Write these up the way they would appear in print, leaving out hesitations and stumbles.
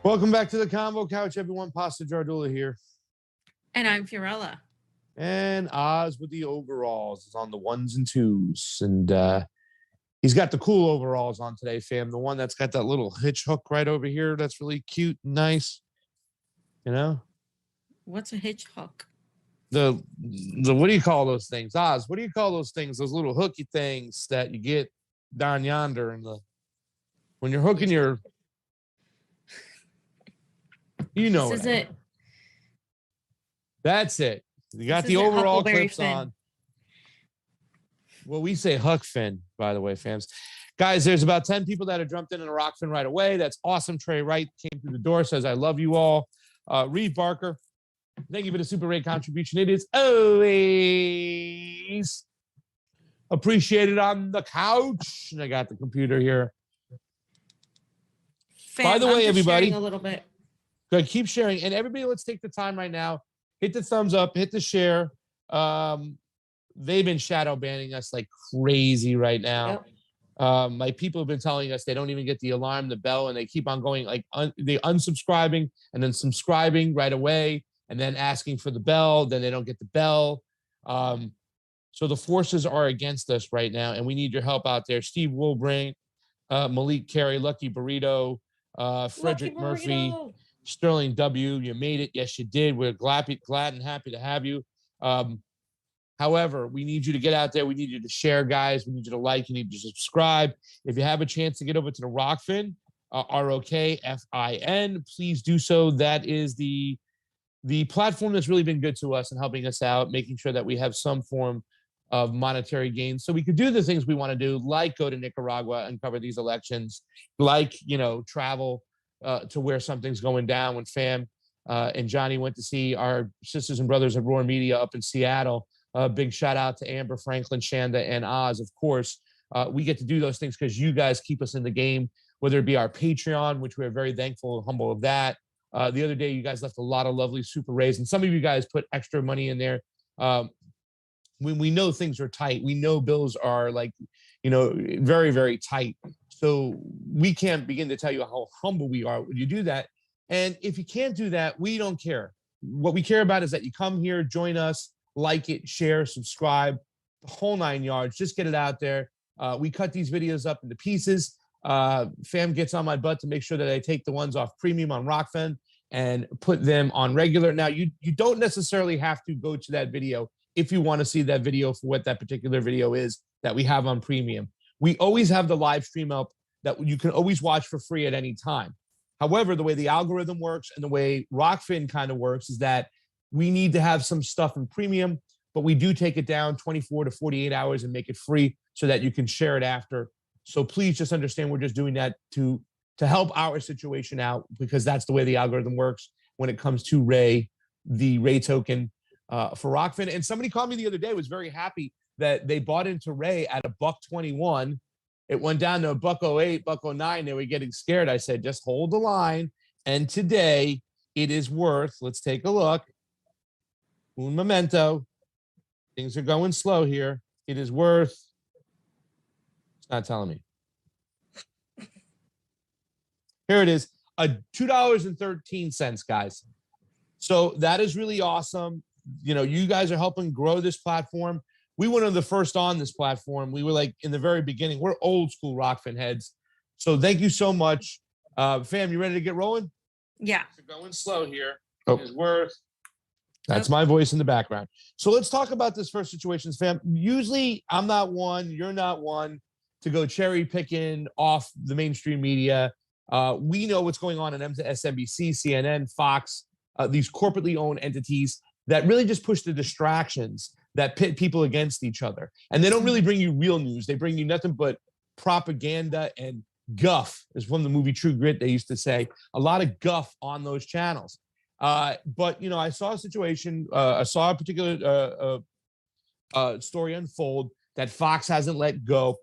Welcome back to the Convo Couch, everyone. Pasta Jardula here. And I'm Fiorella. And Oz with the overalls is on the ones and twos. And he's got the cool overalls on today, fam. The one that's got that little hitch hook right over here. That's really cute and nice. You know? What's a hitch hook? The what do you call those things? Oz, what do you call those things? Those little hooky things that you get down yonder in the when you're hooking your you know this is it. That's it. You got the overall clips fin. on. Well, we say huck fin, by the way, fams. Guys, there's about 10 people that have jumped in a Rokfin right away. That's awesome. Trey Wright came through the door, says, I love you all. Reeve Barker, thank you for the super rate contribution. It is always appreciated on the couch. And I got the computer here. By the way, everybody. A little bit. Good. Keep sharing. And everybody, let's take the time right now. Hit the thumbs up. Hit the share. They've been shadow banning us like crazy right now. Yep. Like people have been telling us they don't even get the alarm, the bell, and they keep on going like they unsubscribing and then subscribing right away and then asking for the bell. Then they don't get the bell. So the forces are against us right now, and we need your help out there. Steve Woolbrain, Malik Carey, Lucky Burrito, Frederick Murphy, Sterling W. You made it. Yes, you did. We're glad and happy to have you. However, we need you to get out there. We need you to share, guys. We need you to like. You need to subscribe. If you have a chance to get over to the Rokfin, Rokfin, please do so. That is the platform that's really been good to us and helping us out, making sure that we have some form of monetary gain so we could do the things we want to do, like go to Nicaragua and cover these elections, like, travel to where something's going down when Fam and Johnny went to see our sisters and brothers at Roar Media up in Seattle. Big shout out to Amber, Franklin, Shanda, and Oz, of course. We get to do those things because you guys keep us in the game, whether it be our Patreon, which we're very thankful and humble of that. The other day, you guys left a lot of lovely super rays, and some of you guys put extra money in there. When we know things are tight, we know bills are very, very tight. So we can't begin to tell you how humble we are when you do that. And if you can't do that, we don't care. What we care about is that you come here, join us, like it, share, subscribe, the whole 9 yards. Just get it out there. We cut these videos up into pieces. Fam gets on my butt to make sure that I take the ones off premium on Rokfin and put them on regular. Now, you don't necessarily have to go to that video if you want to see that video for what that particular video is that we have on premium. We always have the live stream up that you can always watch for free at any time. However, the way the algorithm works and the way Rokfin kind of works is that we need to have some stuff in premium, but we do take it down 24 to 48 hours and make it free so that you can share it after. So please just understand we're just doing that to help our situation out, because that's the way the algorithm works when it comes to Ray, the Ray token for Rokfin. And somebody called me the other day, was very happy that they bought into Ray at $1.21. It went down to $1.08, $1.09. They were getting scared. I said, just hold the line. And today it is worth, let's take a look. Un momento. Things are going slow here. It is worth, it's not telling me. Here it is, $2.13, guys. So that is really awesome. You guys are helping grow this platform. We were one of the first on this platform. We were like in the very beginning. We're old school Rokfin heads. So thank you so much. Fam, you ready to get rolling? Yeah. We're going slow here. Oh. It is worth. That's my voice in the background. So let's talk about this first situation, fam. Usually I'm not one, you're not one to go cherry picking off the mainstream media. We know what's going on MSNBC, CNN, Fox, these corporately owned entities that really just push the distractions that pit people against each other. And they don't really bring you real news. They bring you nothing but propaganda and guff, is from the movie True Grit, they used to say. A lot of guff on those channels. But, you know, I saw a situation, I saw a particular story unfold that Fox hasn't let go,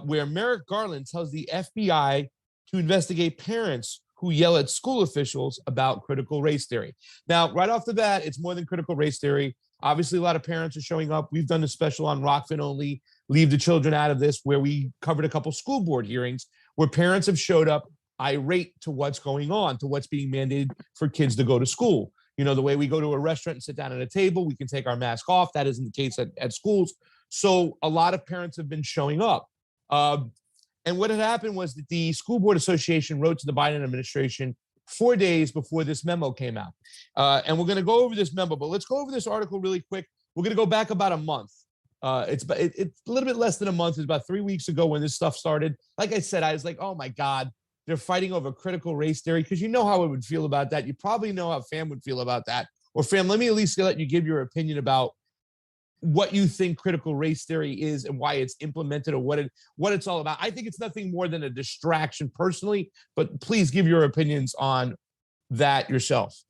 where Merrick Garland tells the FBI to investigate parents who yell at school officials about critical race theory. Now, right off the bat, it's more than critical race theory. Obviously, a lot of parents are showing up. We've done a special on Rokfin only, leave the children out of this, where we covered a couple school board hearings where parents have showed up irate to what's going on, to what's being mandated for kids to go to school. You know, the way we go to a restaurant and sit down at a table, we can take our mask off. That isn't the case at schools. So a lot of parents have been showing up. And what had happened was that the School Board Association wrote to the Biden administration 4 days before this memo came out. And we're going to go over this memo, but let's go over this article really quick. We're going to go back about a month. It's a little bit less than a month. It's about 3 weeks ago when this stuff started. Like I said, I was like, oh my God, they're fighting over critical race theory, because you know how I would feel about that. You probably know how Fam would feel about that. Or Fam, let me at least let you give your opinion about what you think critical race theory is and why it's implemented, or what it's all about. I think it's nothing more than a distraction personally, but please give your opinions on that yourself.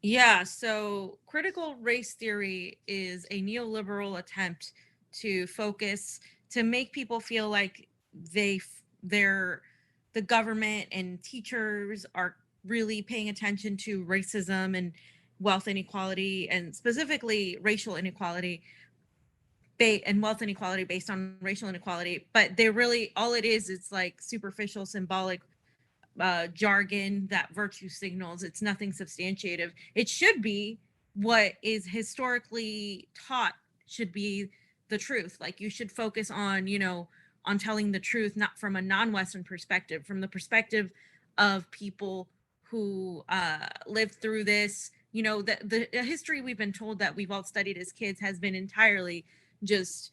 Yeah, so critical race theory is a neoliberal attempt to focus, to make people feel like they're the government and teachers are really paying attention to racism and wealth inequality, and specifically racial inequality and wealth inequality based on racial inequality. But they really, all it is, it's like superficial, symbolic jargon that virtue signals. It's nothing substantiative. It should be what is historically taught should be the truth. Like, you should focus on, you know, on telling the truth, not from a non-Western perspective, from the perspective of people who lived through this. You know, the history we've been told that we've all studied as kids has been entirely just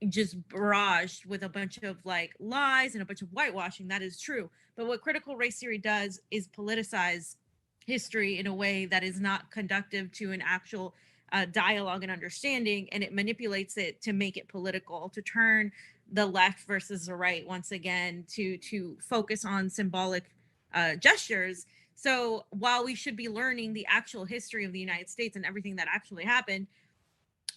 barraged with a bunch of like lies and a bunch of whitewashing. That is true. But what critical race theory does is politicize history in a way that is not conducive to an actual dialogue and understanding, and it manipulates it to make it political, to turn the left versus the right once again, to focus on symbolic gestures. So while we should be learning the actual history of the United States and everything that actually happened,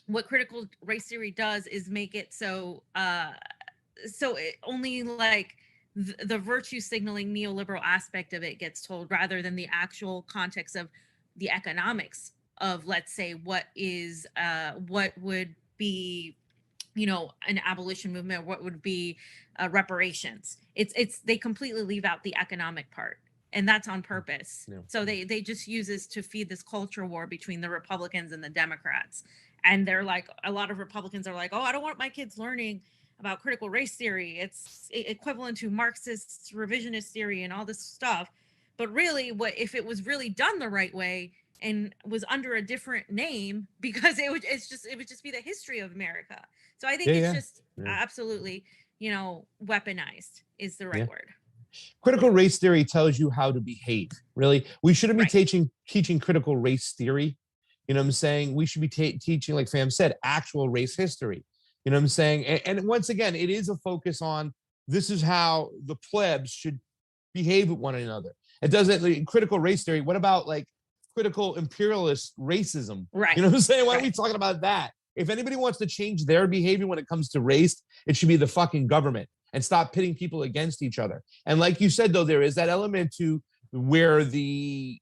what critical race theory does is make it so it only like the virtue signaling neoliberal aspect of it gets told, rather than the actual context of the economics of, let's say, what would be, you know, an abolition movement, what would be reparations. They completely leave out the economic part. And that's on purpose. Yeah. So they just use this to feed this culture war between the Republicans and the Democrats. And they're like, a lot of Republicans are like, oh, I don't want my kids learning about critical race theory. It's equivalent to Marxist revisionist theory and all this stuff. But really, what if it was really done the right way and was under a different name, because it would just be the history of America. So I think absolutely, you know, weaponized is the right word. Critical race theory tells you how to behave. Really, we shouldn't be teaching critical race theory. You know what I'm saying? We should be teaching, like Fam said, actual race history. You know what I'm saying? And once again, it is a focus on, this is how the plebs should behave with one another. It doesn't, critical race theory. What about like critical imperialist racism? Right. You know what I'm saying? Why are we talking about that? If anybody wants to change their behavior when it comes to race, it should be the fucking government, and stop pitting people against each other. And like you said, though, there is that element to where the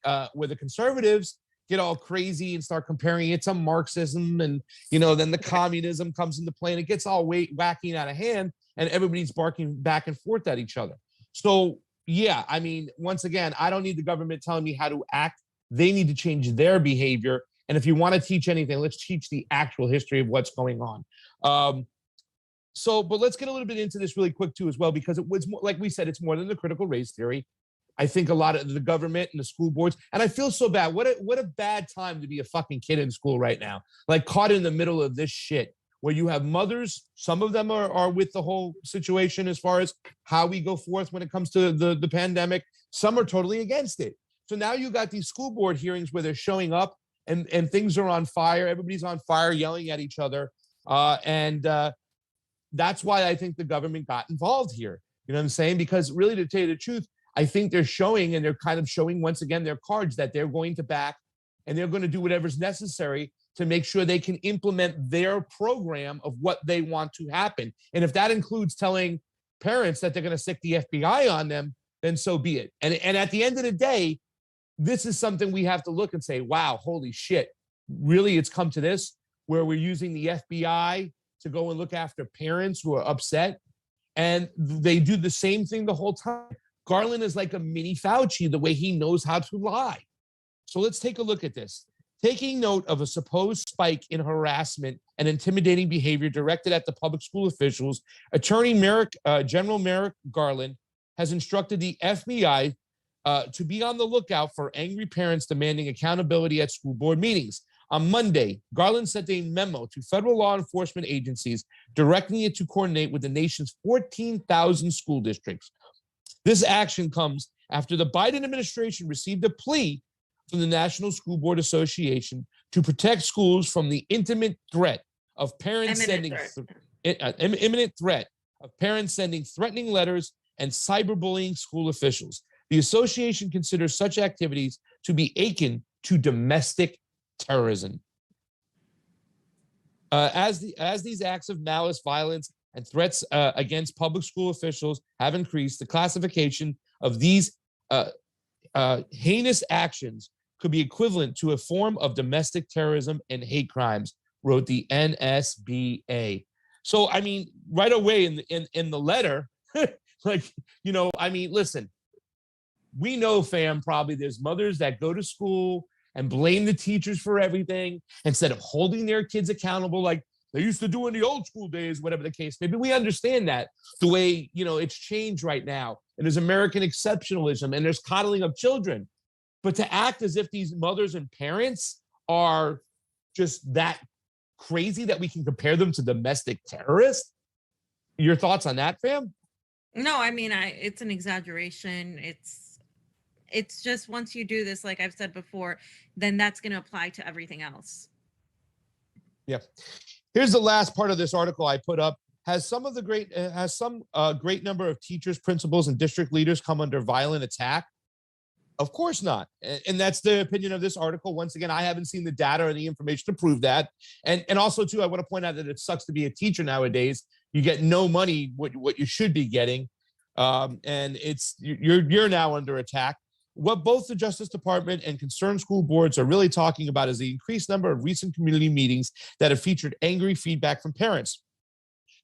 conservatives get all crazy and start comparing it to Marxism, and, you know, then the communism comes into play and it gets all wacky and out of hand, and everybody's barking back and forth at each other. So yeah, I mean, once again, I don't need the government telling me how to act. They need to change their behavior. And if you want to teach anything, let's teach the actual history of what's going on. But let's get a little bit into this really quick too as well, because it was more, like we said, it's more than the critical race theory. I think a lot of the government and the school boards, and I feel so bad. What a bad time to be a fucking kid in school right now, like caught in the middle of this shit, where you have mothers, some of them are with the whole situation as far as how we go forth when it comes to the pandemic. Some are totally against it. So now you got these school board hearings where they're showing up and things are on fire. Everybody's on fire, yelling at each other. And that's why I think the government got involved here. You know what I'm saying? Because really, to tell you the truth, I think they're showing, and they're kind of showing once again their cards, that they're going to back and they're going to do whatever's necessary to make sure they can implement their program of what they want to happen. And if that includes telling parents that they're going to stick the FBI on them, then so be it. And at the end of the day, this is something we have to look and say, wow, holy shit. Really, it's come to this where we're using the FBI to go and look after parents who are upset. And they do the same thing the whole time. Garland is like a mini Fauci, the way he knows how to lie. So let's take a look at this. Taking note of a supposed spike in harassment and intimidating behavior directed at the public school officials, General Merrick Garland has instructed the FBI to be on the lookout for angry parents demanding accountability at school board meetings. On Monday, Garland sent a memo to federal law enforcement agencies directing it to coordinate with the nation's 14,000 school districts. This action comes after the Biden administration received a plea from the National School Board Association to protect schools from the imminent threat of parents sending threatening letters and cyberbullying school officials. The association considers such activities to be akin to domestic terrorism. As these acts of malice, violence, and threats against public school officials have increased, the classification of these heinous actions could be equivalent to a form of domestic terrorism and hate crimes, wrote the NSBA. So, I mean, right away in the letter, listen, we know, fam, probably there's mothers that go to school and blame the teachers for everything instead of holding their kids accountable like they used to do in the old school days, whatever the case may be. We understand that the way, it's changed right now. And there's American exceptionalism and there's coddling of children. But to act as if these mothers and parents are just that crazy that we can compare them to domestic terrorists? Your thoughts on that, fam? No, I mean, it's an exaggeration. It's just once you do this, like I've said before, then that's going to apply to everything else. Yeah. Here's the last part of this article I put up. Has some great number of teachers, principals, and district leaders come under violent attack? Of course not. And that's the opinion of this article. Once again, I haven't seen the data or the information to prove that. And also, too, I want to point out that it sucks to be a teacher nowadays. You get no money, what you should be getting. And you're now under attack. What both the Justice Department and concerned school boards are really talking about is the increased number of recent community meetings that have featured angry feedback from parents.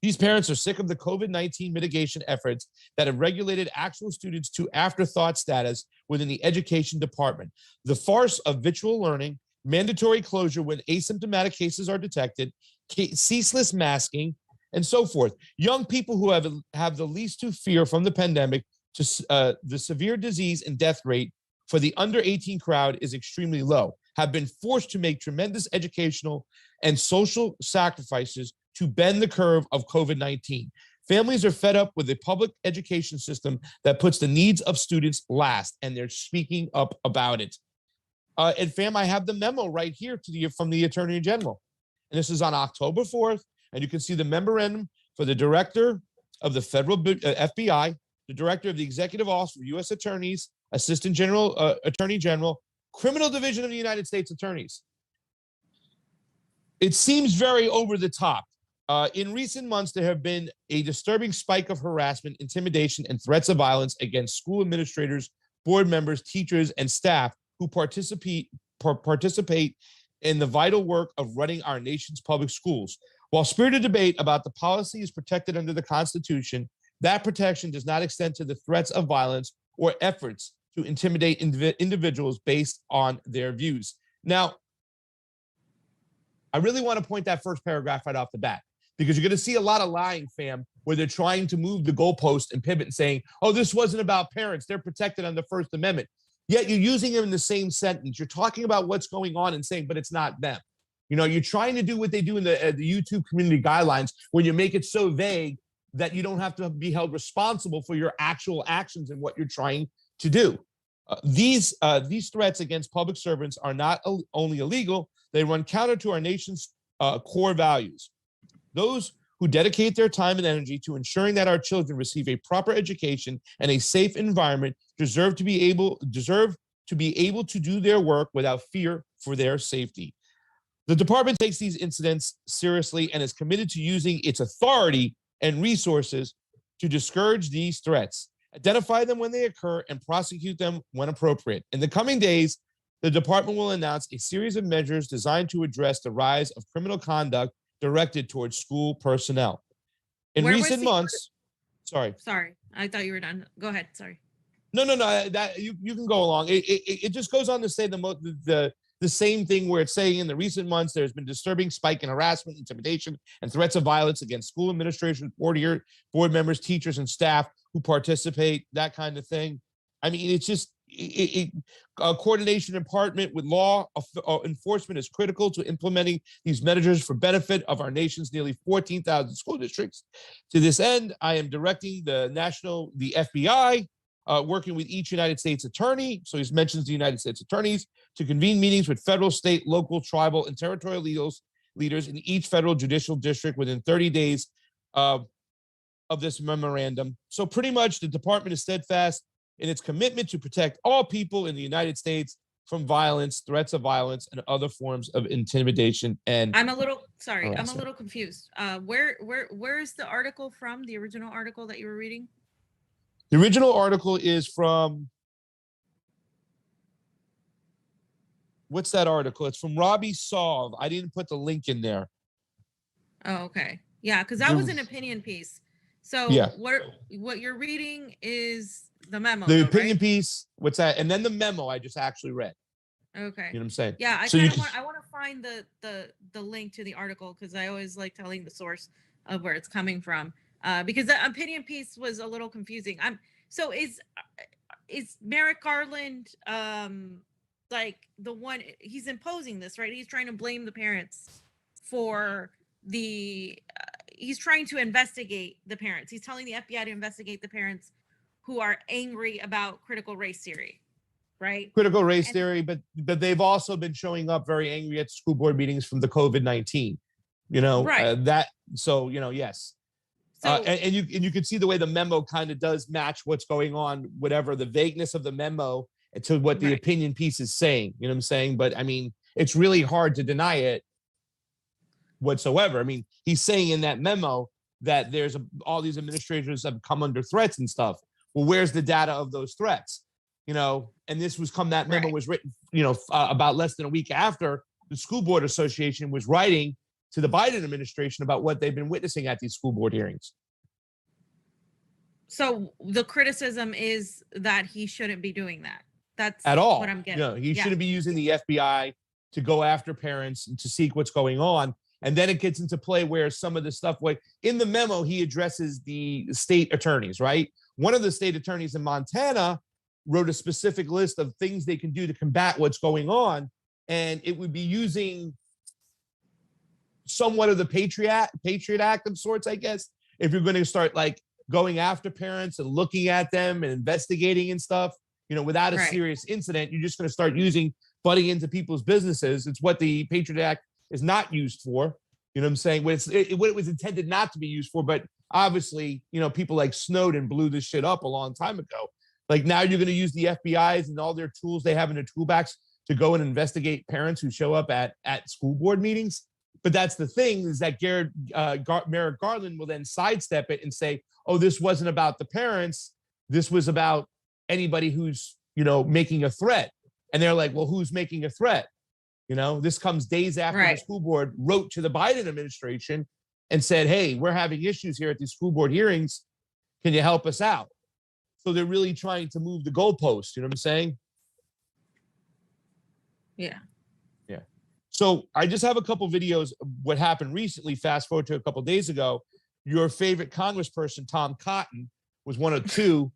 These parents are sick of the COVID-19 mitigation efforts that have regulated actual students to afterthought status within the education department. The farce of virtual learning, mandatory closure when asymptomatic cases are detected, ceaseless masking, and so forth. Young people who have the least to fear from the pandemic to the severe disease and death rate for the under 18 crowd is extremely low, have been forced to make tremendous educational and social sacrifices to bend the curve of COVID-19. Families are fed up with a public education system that puts the needs of students last, and they're speaking up about it. And fam, I have the memo right here from the Attorney General. And this is on October 4th, and you can see the memorandum for the Director of the Federal FBI, the Director of the Executive Office of U.S. Attorneys, Assistant Attorney General, Criminal Division of the United States Attorneys. It seems very over the top. In recent months, there have been a disturbing spike of harassment, intimidation, and threats of violence against school administrators, board members, teachers, and staff who participate in the vital work of running our nation's public schools. While spirited debate about the policy is protected under the Constitution, that protection does not extend to the threats of violence or efforts to intimidate individuals based on their views. Now, I really want to point that first paragraph right off the bat, because you're going to see a lot of lying, fam, where they're trying to move the goalpost and pivot and saying, oh, this wasn't about parents. They're protected under the First Amendment. Yet you're using them in the same sentence. You're talking about what's going on and saying, but it's not them. You're trying to do what they do in the YouTube community guidelines, when you make it so vague that you don't have to be held responsible for your actual actions and what you're trying to do. These threats against public servants are not only illegal, they run counter to our nation's core values. Those who dedicate their time and energy to ensuring that our children receive a proper education and a safe environment deserve to be able to do their work without fear for their safety. The department takes these incidents seriously and is committed to using its authority and resources to discourage these threats, identify them when they occur, and prosecute them when appropriate. In the coming days, the department will announce a series of measures designed to address the rise of criminal conduct directed towards school personnel. In recent months, sorry, I thought you were done. Go ahead. Sorry. No. That you can go along. It just goes on to say the same thing, where it's saying in the recent months there's been disturbing spike in harassment, intimidation, and threats of violence against school administration, board members, teachers, and staff who participate. That kind of thing. I mean, it's just coordination and partnership with law enforcement is critical to implementing these measures for benefit of our nation's nearly 14,000 school districts. To this end, I am directing the FBI, working with each United States attorney, so he mentions the United States attorneys, to convene meetings with federal, state, local, tribal, and territorial leaders in each federal judicial district within 30 days of this memorandum. So pretty much the department is steadfast in its commitment to protect all people in the United States from violence, threats of violence, and other forms of intimidation. And I'm a little confused. Where is the article from? The original article that you were reading? The original article is from, what's that article? It's from Robbie Solve. I didn't put the link in there. Oh, okay. Yeah, because that was an opinion piece. So yeah. What you're reading is the memo. The opinion piece, what's that? And then the memo I just actually read. Okay. You know what I'm saying? Yeah, I want to find the link to the article, because I always like telling the source of where it's coming from. Because the opinion piece was a little confusing. So is Merrick Garland like the one, he's imposing this, right? He's trying to blame the parents for he's trying to investigate the parents. He's telling the FBI to investigate the parents who are angry about critical race theory, right? Critical race theory, but they've also been showing up very angry at school board meetings from the COVID-19, right. So, yes. So, and you can see the way the memo kind of does match what's going on, whatever the vagueness of the memo to what the opinion piece is saying, you know what I'm saying? But I mean, it's really hard to deny it whatsoever. I mean, he's saying in that memo that there's all these administrators have come under threats and stuff. Well, where's the data of those threats? And that memo was written, about less than a week after the School Board Association was writing to the Biden administration about what they've been witnessing at these school board hearings. So the criticism is that he shouldn't be doing that. That's at all what I'm getting. He shouldn't be using the FBI to go after parents and to seek what's going on. And then it gets into play where some of the stuff, like in the memo, he addresses the state attorneys, right? One of the state attorneys in Montana wrote a specific list of things they can do to combat what's going on. And it would be using somewhat of the Patriot Act of sorts, I guess, if you're going to start like going after parents and looking at them and investigating and stuff, without a serious incident, you're just going to start butting into people's businesses. It's what the Patriot Act is not used for. You know what I'm saying? What it was intended not to be used for, but obviously, people like Snowden blew this shit up a long time ago. Like now you're going to use the FBI's and all their tools they have in their toolbox to go and investigate parents who show up at school board meetings. But that's the thing, is that Merrick Garland will then sidestep it and say, oh, this wasn't about the parents. This was about anybody who's, making a threat. And they're like, well, who's making a threat? This comes days after the school board wrote to the Biden administration and said, hey, we're having issues here at these school board hearings. Can you help us out? So they're really trying to move the goalposts. You know what I'm saying? Yeah. Yeah. So I just have a couple videos of what happened recently. Fast forward to a couple days ago. Your favorite congressperson, Tom Cotton, was one of two,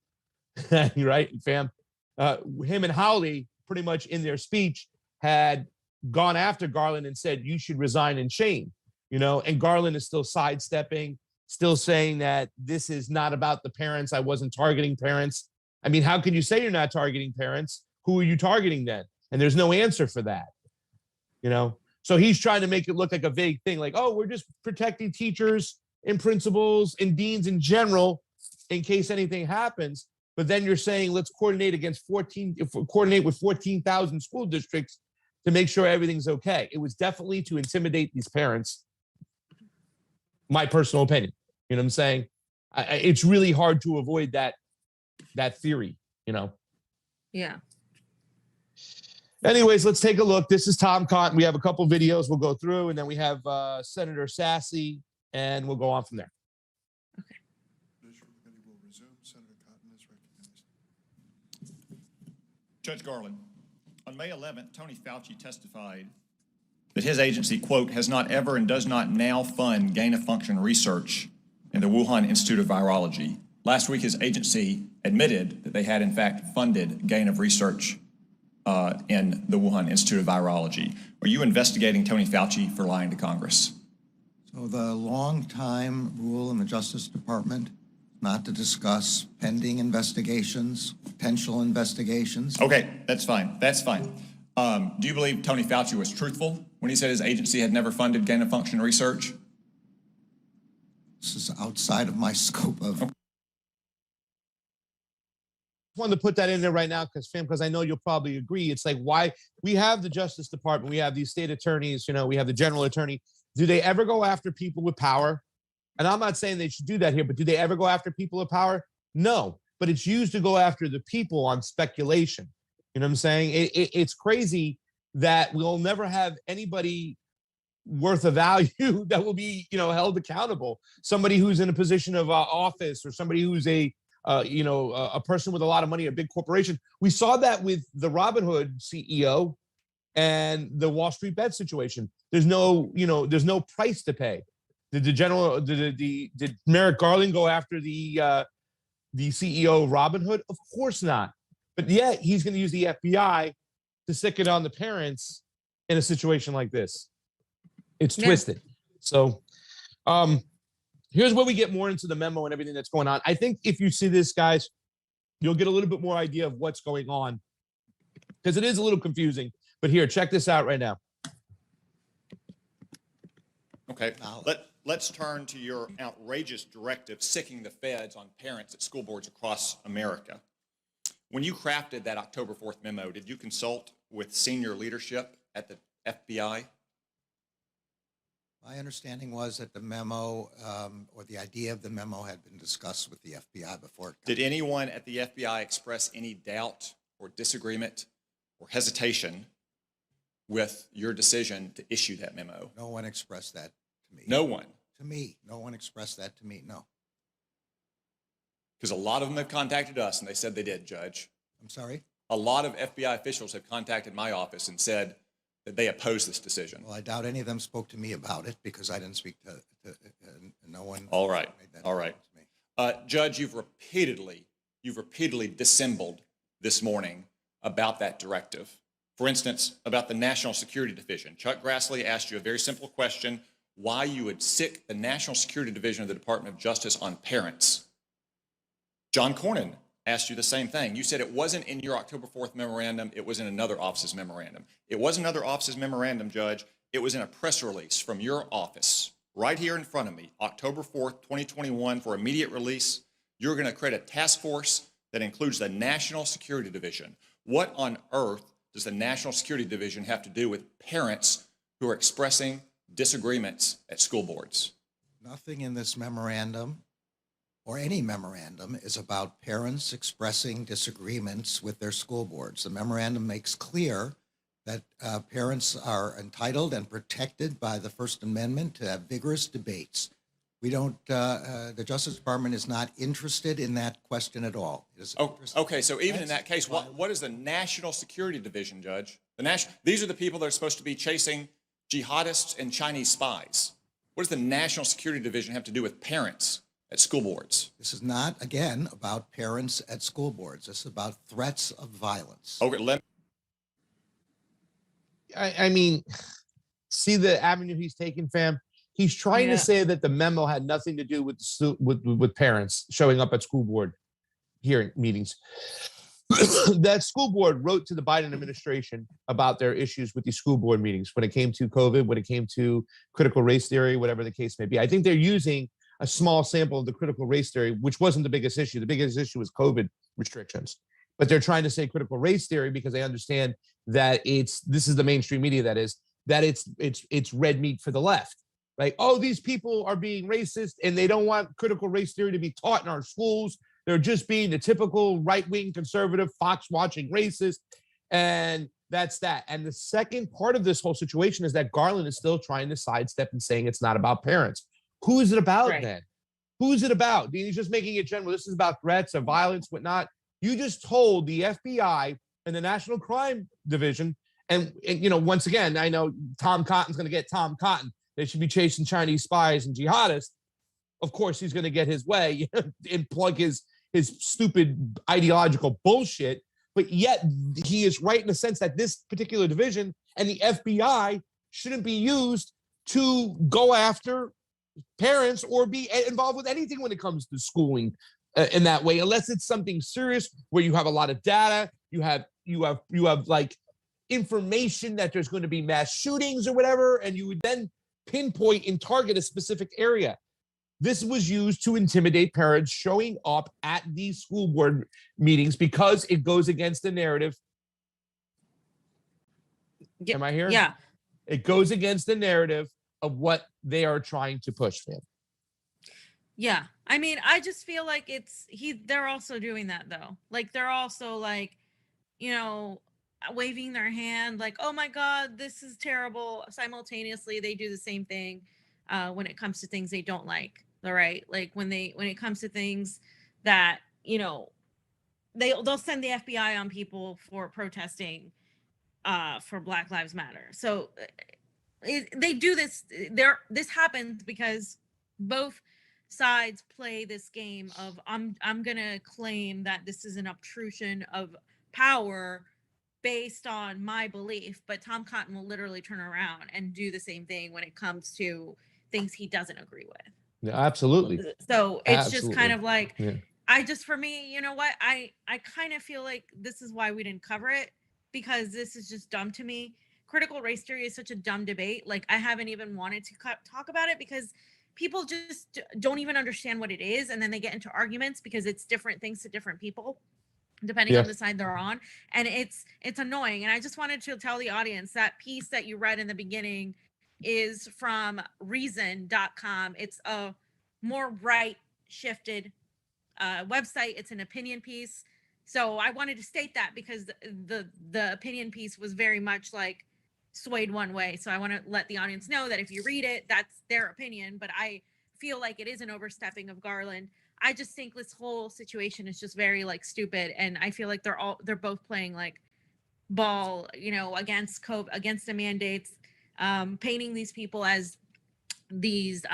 right, fam? Him and Howley, pretty much in their speech, had gone after Garland and said, you should resign in shame, you know, and Garland is still sidestepping, still saying that this is not about the parents. I wasn't targeting parents. I mean, how can you say you're not targeting parents? Who are you targeting then? And there's no answer for that, you know? So he's trying to make it look like a vague thing, like, oh, we're just protecting teachers and principals and deans in general in case anything happens. But then you're saying, let's coordinate with 14,000 school districts to make sure everything's okay. It was definitely to intimidate these parents. My personal opinion, you know what I'm saying? It's really hard to avoid that theory, you know? Yeah. Anyways, let's take a look. This is Tom Cotton. We have a couple videos we'll go through, and then we have Senator Sasse, and we'll go on from there. Okay. Judge Garland, on May 11th, Tony Fauci testified that his agency, quote, has not ever and does not now fund gain-of-function research in the Wuhan Institute of Virology. Last week, his agency admitted that they had, in fact, funded gain of research in the Wuhan Institute of Virology. Are you investigating Tony Fauci for lying to Congress? So the long-time rule in the Justice Department not to discuss pending investigations, potential investigations. Okay, that's fine. That's fine. Do you believe Tony Fauci was truthful when he said his agency had never funded gain-of-function research? This is outside of my scope of... Okay. Wanted to put that in there right now because I know you'll probably agree. It's like, why we have the Justice Department, we have these state attorneys, you know, we have the general attorney. Do they ever go after people with power? And I'm not saying they should do that here, but do they ever go after people with power? No, but it's used to go after the people on speculation. You know what I'm saying? It's crazy that we'll never have anybody worth of value that will be, you know, held accountable. Somebody who's in a position of office, or somebody who's a person with a lot of money, a big corporation. We saw that with the Robinhood CEO and the Wall Street bet situation. There's no price to pay. Did Merrick Garland go after the CEO of Robinhood? Of course not. But yet he's going to use the FBI to stick it on the parents in a situation like this. It's twisted. So, here's where we get more into the memo and everything that's going on. I think if you see this, guys, you'll get a little bit more idea of what's going on, because it is a little confusing. But here, check this out right now. Okay, let's turn to your outrageous directive sicking the feds on parents at school boards across America. When you crafted that October 4th memo, did you consult with senior leadership at the FBI? My understanding was that the memo, or the idea of the memo, had been discussed with the FBI before. Did anyone at the FBI express any doubt or disagreement or hesitation with your decision to issue that memo? No one expressed that to me. No one? To me. No one expressed that to me, no. Because a lot of them have contacted us, and they said they did, Judge. I'm sorry? A lot of FBI officials have contacted my office and said that they oppose this decision. Well, I doubt any of them spoke to me about it, because I didn't speak to no one. All right, made that all right. to me. Judge, you've repeatedly dissembled this morning about that directive. For instance, about the National Security Division. Chuck Grassley asked you a very simple question, why you would sick the National Security Division of the Department of Justice on parents. John Cornyn asked you the same thing. You said it wasn't in your October 4th memorandum, it was in another office's memorandum. It was another office's memorandum, Judge. It was in a press release from your office, right here in front of me, October 4th, 2021, for immediate release. You're going to create a task force that includes the National Security Division. What on earth does the National Security Division have to do with parents who are expressing disagreements at school boards? Nothing in this memorandum, or any memorandum, is about parents expressing disagreements with their school boards. The memorandum makes clear that parents are entitled and protected by the First Amendment to have vigorous debates. We don't, the Justice Department is not interested in that question at all. Okay, so even in that case, what is the National Security Division, Judge? These are the people that are supposed to be chasing jihadists and Chinese spies. What does the National Security Division have to do with parents at school boards? This is not, again, about parents at school boards. This is about threats of violence. Okay, I mean, see the avenue he's taking, fam. He's trying to say that the memo had nothing to do with with parents showing up at school board hearing meetings. That school board wrote to the Biden administration about their issues with these school board meetings when it came to COVID, when it came to critical race theory, whatever the case may be. I think they're using a small sample of the critical race theory, which wasn't the biggest issue. The biggest issue was COVID restrictions. But they're trying to say critical race theory because they understand that this is the mainstream media that it's red meat for the left. Like, oh, these people are being racist and they don't want critical race theory to be taught in our schools. They're just being the typical right-wing conservative Fox-watching racist. And that's that. And the second part of this whole situation is that Garland is still trying to sidestep and saying it's not about parents. Who is it about then? Who is it about? He's just making it general. This is about threats of violence, whatnot. You just told the FBI and the National Crime Division, and once again, I know Tom Cotton's going to get Tom Cotton. They should be chasing Chinese spies and jihadists. Of course, he's going to get his way and plug his stupid ideological bullshit. But yet he is right in the sense that this particular division and the FBI shouldn't be used to go after parents or be involved with anything when it comes to schooling in that way, unless it's something serious where you have a lot of data, you have like information that there's going to be mass shootings or whatever, and you would then pinpoint and target a specific area. This was used to intimidate parents showing up at these school board meetings because it goes against the narrative. Am I here? Yeah. It goes against the narrative of what they are trying to push, man. Yeah. I mean, I just feel like they're also doing that though. Like they're also like, waving their hand like, oh my God, this is terrible. Simultaneously, they do the same thing when it comes to things they don't like. All right. Like when it comes to things that, they'll send the FBI on people for protesting for Black Lives Matter. So they do this. This happens because both sides play this game of I'm gonna claim that this is an obtrusion of power based on my belief, but Tom Cotton will literally turn around and do the same thing when it comes to things he doesn't agree with. Yeah, absolutely. So it's just kind of like, for me, you know what? I kind of feel like this is why we didn't cover it, because this is just dumb to me. Critical race theory is such a dumb debate. Like I haven't even wanted to talk about it because people just don't even understand what it is. And then they get into arguments because it's different things to different people, depending on the side they're on. And it's annoying. And I just wanted to tell the audience that piece that you read in the beginning is from reason.com. It's a more right shifted website. It's an opinion piece. So I wanted to state that because the opinion piece was very much like swayed one way. So I want to let the audience know that if you read it, that's their opinion. But I feel like it is an overstepping of Garland. I just think this whole situation is just very like stupid. And I feel like they're both playing like ball, against COVID, against the mandates, painting these people as these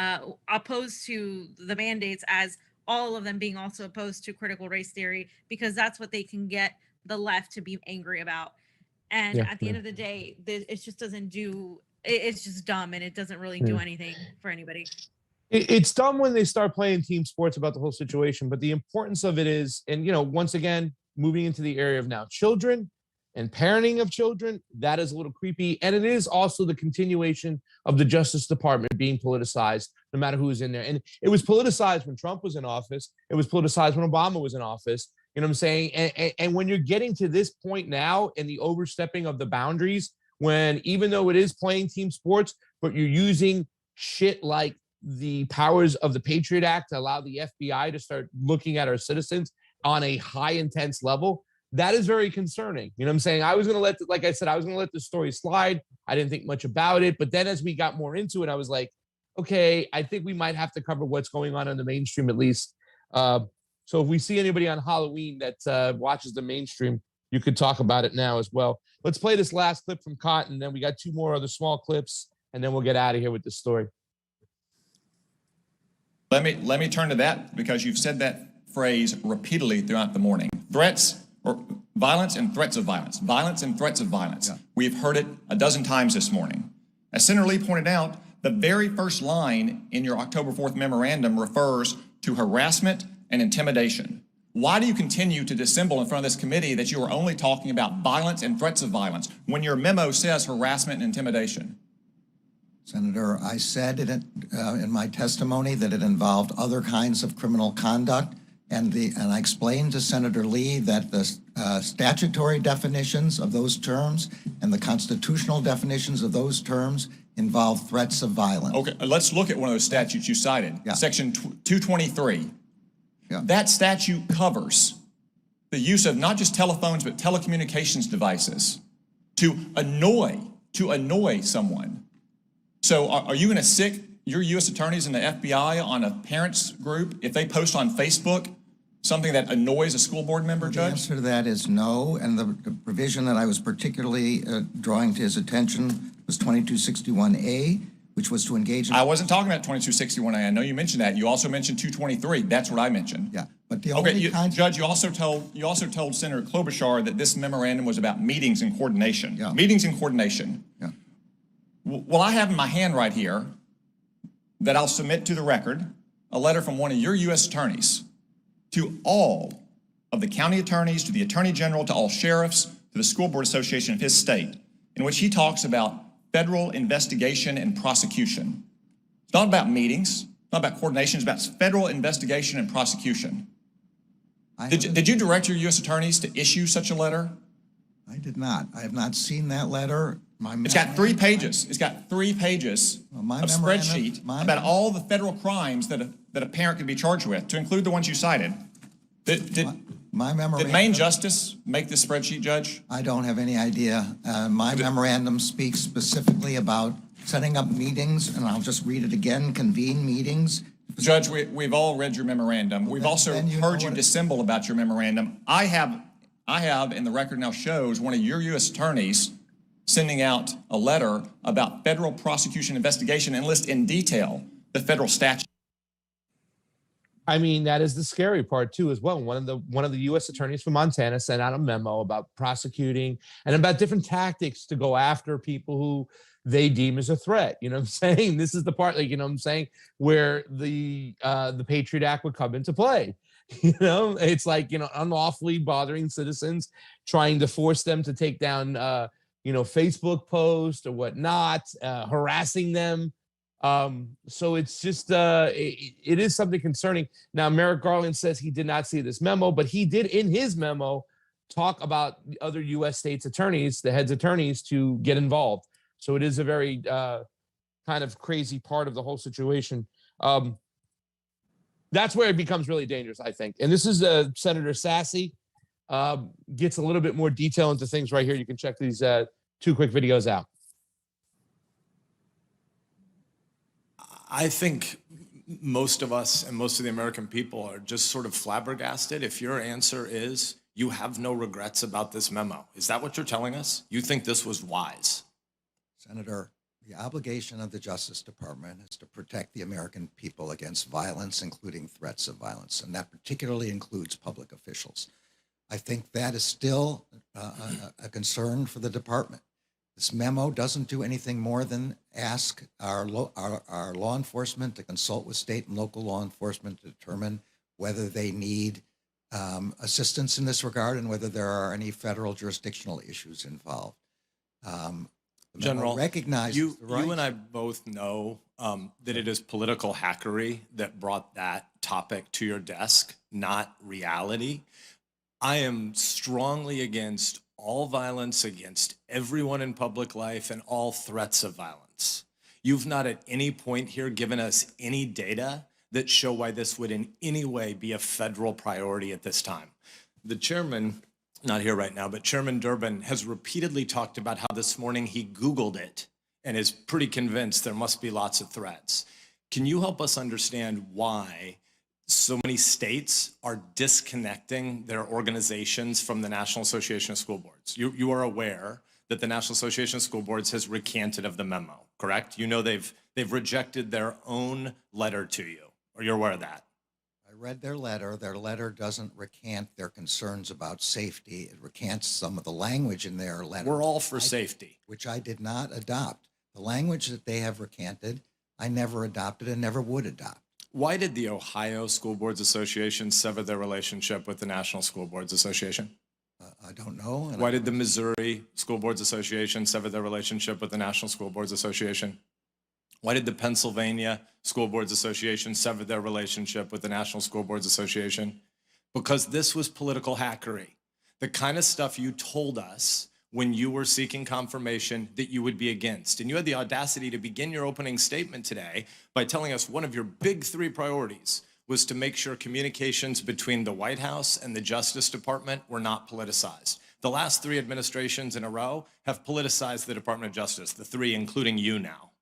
opposed to the mandates, as all of them being also opposed to critical race theory, because that's what they can get the left to be angry about. And at the end of the day, it just doesn't do, it's just dumb, and it doesn't really do anything for anybody. It's dumb when they start playing team sports about the whole situation, but the importance of it is, and once again, moving into the area of now children and parenting of children, that is a little creepy. And it is also the continuation of the Justice Department being politicized, no matter who is in there. And it was politicized when Trump was in office. It was politicized when Obama was in office. You know what I'm saying? And when you're getting to this point now in the overstepping of the boundaries, when even though it is playing team sports, but you're using shit like the powers of the Patriot Act to allow the FBI to start looking at our citizens on a high intense level, that is very concerning. You know what I'm saying? I was going to let the story slide. I didn't think much about it. But then as we got more into it, I was like, okay, I think we might have to cover what's going on in the mainstream at least. So if we see anybody on Halloween that watches the mainstream, you could talk about it now as well. Let's play this last clip from Cotton. Then we got two more other small clips, and then we'll get out of here with this story. Let me turn to that, because you've said that phrase repeatedly throughout the morning. Threats, or Violence and threats of violence. Violence and threats of violence. Yeah. We've heard it a dozen times this morning. As Senator Lee pointed out, the very first line in your October 4th memorandum refers to harassment and intimidation. Why do you continue to dissemble in front of this committee that you are only talking about violence and threats of violence when your memo says harassment and intimidation? Senator, I said in my testimony that it involved other kinds of criminal conduct, and I explained to Senator Lee that the statutory definitions of those terms and the constitutional definitions of those terms involve threats of violence. Okay, let's look at one of those statutes you cited. Yeah. Section 223. Yeah. That statute covers the use of not just telephones, but telecommunications devices to annoy someone. So are you going to sick your U.S. attorneys and the FBI on a parents group if they post on Facebook something that annoys a school board member, The Judge? answer to that is no, and the provision that I was particularly drawing to his attention was 2261A, which was to engage in... I wasn't talking about 2261A. I know you mentioned that. You also mentioned 223. That's what I mentioned. Yeah, but the Okay, only kind... Judge, you also told Senator Klobuchar that this memorandum was about meetings and coordination. Yeah. Meetings and coordination. Yeah. Well, I have in my hand right here that I'll submit to the record a letter from one of your U.S. attorneys to all of the county attorneys, to the attorney general, to all sheriffs, to the school board association of his state, in which he talks about federal investigation and prosecution. It's not about meetings, it's not about coordination, it's about federal investigation and prosecution. Did you direct your U.S. attorneys to issue such a letter? I did not. I have not seen that letter. It's got 3 pages. It's got 3 pages of spreadsheet about all the federal crimes that a parent could be charged with, to include the ones you cited. Did Maine Justice make this spreadsheet, Judge? I don't have any idea. My memorandum speaks specifically about setting up meetings, and I'll just read it again, convene meetings. Judge, we've all read your memorandum. We've also heard you dissemble about your memorandum. I have, and the record now shows, one of your U.S. attorneys sending out a letter about federal prosecution investigation and list in detail the federal statute. I mean, that is the scary part too, as well. One of the U.S. attorneys from Montana sent out a memo about prosecuting and about different tactics to go after people who they deem as a threat. You know what I'm saying? This is the part, like, you know what I'm saying, where the Patriot Act would come into play. You know, it's like, you know, unlawfully bothering citizens, trying to force them to take down, Facebook posts or whatnot, harassing them. So it's just, it is something concerning. Now, Merrick Garland says he did not see this memo, but he did in his memo talk about the other U.S. states attorneys, the heads attorneys, to get involved. So it is a very kind of crazy part of the whole situation. That's where it becomes really dangerous, I think. And this is Senator Sasse gets a little bit more detail into things right here. You can check these 2 quick videos out. I think most of us and most of the American people are just sort of flabbergasted. If your answer is you have no regrets about this memo, is that what you're telling us? You think this was wise? Senator, the obligation of the Justice Department is to protect the American people against violence, including threats of violence, and that particularly includes public officials. I think that is still a concern for the department. This memo doesn't do anything more than ask our law enforcement to consult with state and local law enforcement to determine whether they need assistance in this regard and whether there are any federal jurisdictional issues involved. General, recognizes the right. You and I both know that it is political hackery that brought that topic to your desk, not reality. I am strongly against all violence against everyone in public life and all threats of violence. You've not at any point here given us any data that show why this would in any way be a federal priority at this time. The chairman, not here right now, but Chairman Durbin has repeatedly talked about how this morning he Googled it and is pretty convinced there must be lots of threats. Can you help us understand why so many states are disconnecting their organizations from the National Association of School Boards? You are aware that the National Association of School Boards has recanted of the memo, correct? You know they've rejected their own letter to you, or you're aware of that? I read their letter. Their letter doesn't recant their concerns about safety. It recants some of the language in their letter. We're all for safety. Which I did not adopt. The language that they have recanted, I never adopted and never would adopt. Why did the Ohio School Boards Association sever their relationship with the National School Boards Association? I don't know. Why did the Missouri School Boards Association sever their relationship with the National School Boards Association? Why did the Pennsylvania School Boards Association sever their relationship with the National School Boards Association? Because this was political hackery. The kind of stuff you told us when you were seeking confirmation that you would be against. And you had the audacity to begin your opening statement today by telling us one of your big 3 priorities was to make sure communications between the White House and the Justice Department were not politicized. The last 3 administrations in a row have politicized the Department of Justice, the 3 including you now.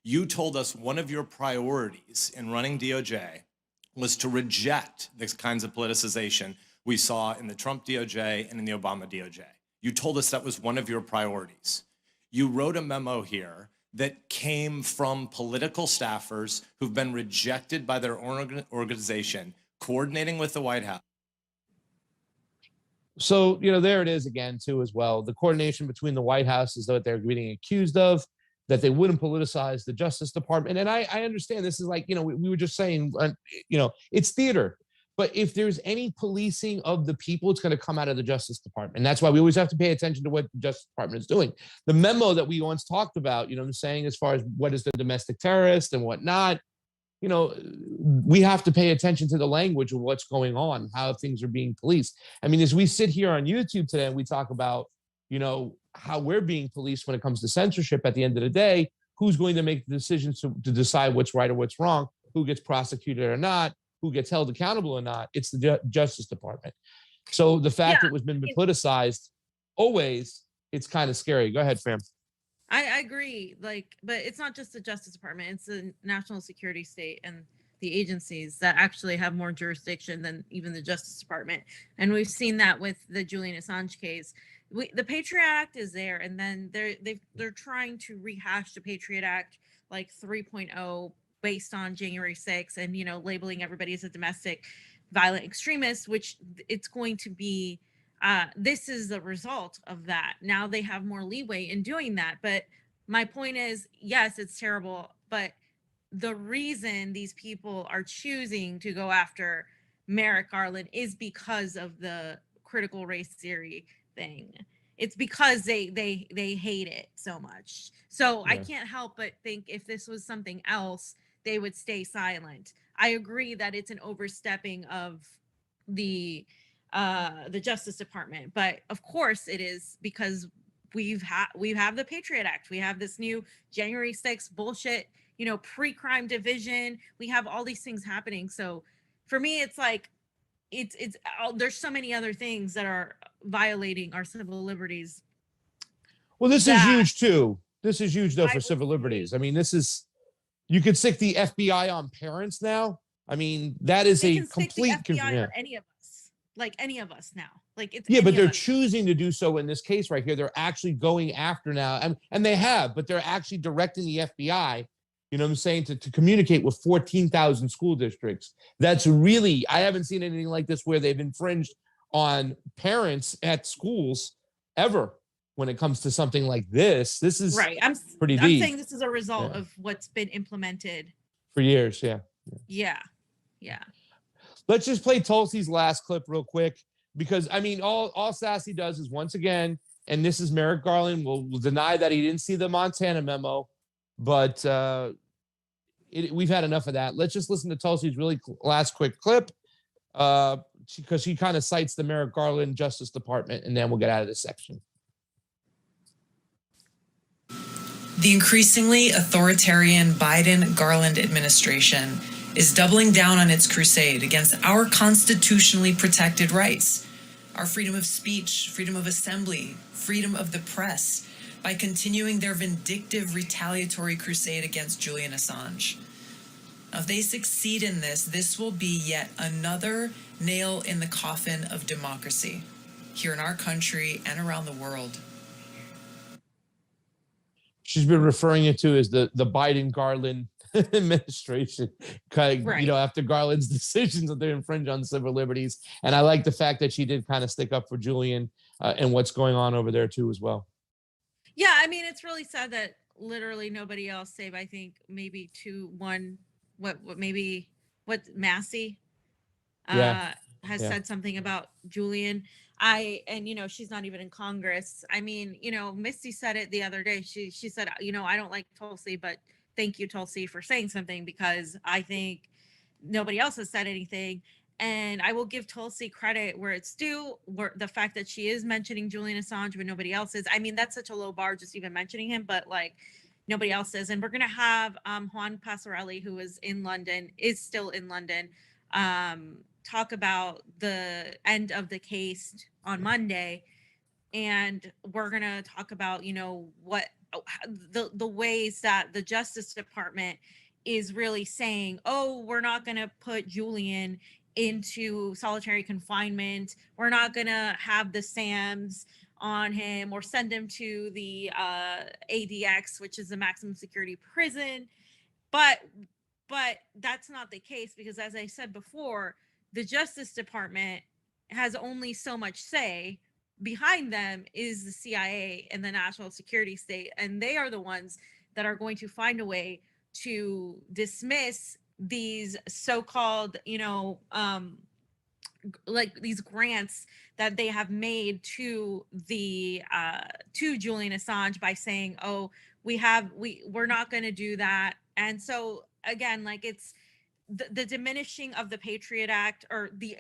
You told us one of your priorities in running DOJ was to reject the kinds of politicization we saw in the Trump DOJ and in the Obama DOJ. You told us that was one of your priorities. You wrote a memo here that came from political staffers who've been rejected by their organization, coordinating with the White House. So, there it is again, too, as well. The coordination between the White House is what they're being accused of, that they wouldn't politicize the Justice Department. And I understand this is like, we were just saying, it's theater. But if there's any policing of the people, it's going to come out of the Justice Department. And that's why we always have to pay attention to what the Justice Department is doing. The memo that we once talked about, saying as far as what is the domestic terrorist and whatnot, we have to pay attention to the language of what's going on, how things are being policed. I mean, as we sit here on YouTube today and we talk about, how we're being policed when it comes to censorship, at the end of the day, who's going to make the decisions to decide what's right or what's wrong, who gets prosecuted or not, who gets held accountable or not? It's the Justice Department. So the fact it was been politicized always, it's kind of scary. Go ahead, fam. I agree. But it's not just the Justice Department. It's the national security state and the agencies that actually have more jurisdiction than even the Justice Department. And we've seen that with the Julian Assange case. The Patriot Act is there, and then they're trying to rehash the Patriot Act like 3.0 based on January 6th and, labeling everybody as a domestic violent extremist, which it's going to be, this is the result of that. Now they have more leeway in doing that. But my point is, yes, it's terrible, but the reason these people are choosing to go after Merrick Garland is because of the critical race theory thing. It's because they hate it so much. So I can't help but think if this was something else, they would stay silent. I agree that it's an overstepping of the Justice Department, but of course it is, because we have the Patriot Act, we have this new January 6th bullshit, pre-crime division, we have all these things happening. So for me, it's like there's so many other things that are violating our civil liberties. Well, this is huge too. This is huge though for civil liberties. I mean, you could stick the FBI on parents now. I mean, that is a complete FBI on any of us, like any of us now. Like it's but they're choosing to do so in this case right here. They're actually going after now, and they have, but they're actually directing the FBI. To communicate with 14,000 school districts. That's really, I haven't seen anything like this where they've infringed on parents at schools ever. When it comes to something like this is right. pretty deep. I'm saying this is a result of what's been implemented for years. Yeah. Let's just play Tulsi's last clip real quick, because I mean, all Sasse does is, once again, and this is Merrick Garland will deny that he didn't see the Montana memo, but we've had enough of that. Let's just listen to Tulsi's really last quick clip, because she kind of cites the Merrick Garland Justice Department, and then we'll get out of this section. The increasingly authoritarian Biden-Garland administration is doubling down on its crusade against our constitutionally protected rights, our freedom of speech, freedom of assembly, freedom of the press, by continuing their vindictive retaliatory crusade against Julian Assange. Now, if they succeed in this, this will be yet another nail in the coffin of democracy here in our country and around the world. She's been referring it to as the Biden-Garland administration, Right. after Garland's decisions that they infringe on civil liberties. And I like the fact that she did kind of stick up for Julian and what's going on over there too as well. Yeah, I mean, it's really sad that literally nobody else, save I think maybe Massey Yeah. has Yeah. said something about Julian. She's not even in Congress. I mean, Misty said it the other day. She said, I don't like Tulsi, but thank you, Tulsi, for saying something, because I think nobody else has said anything. And I will give Tulsi credit where it's due, where the fact that she is mentioning Julian Assange when nobody else is. I mean, that's such a low bar just even mentioning him, but like nobody else is. And we're going to have Juan Passarelli, who is still in London, talk about the end of the case on Monday. And we're going to talk about, what the ways that the Justice Department is really saying, oh, we're not going to put Julian into solitary confinement. We're not going to have the SAMs on him or send him to the ADX, which is the maximum security prison. But that's not the case, because as I said before, the Justice Department has only so much say. Behind them is the CIA and the national security state, and they are the ones that are going to find a way to dismiss these so-called, like these grants that they have made to the to Julian Assange by saying, oh, we're not going to do that. And so again, like it's the diminishing of the Patriot Act, or the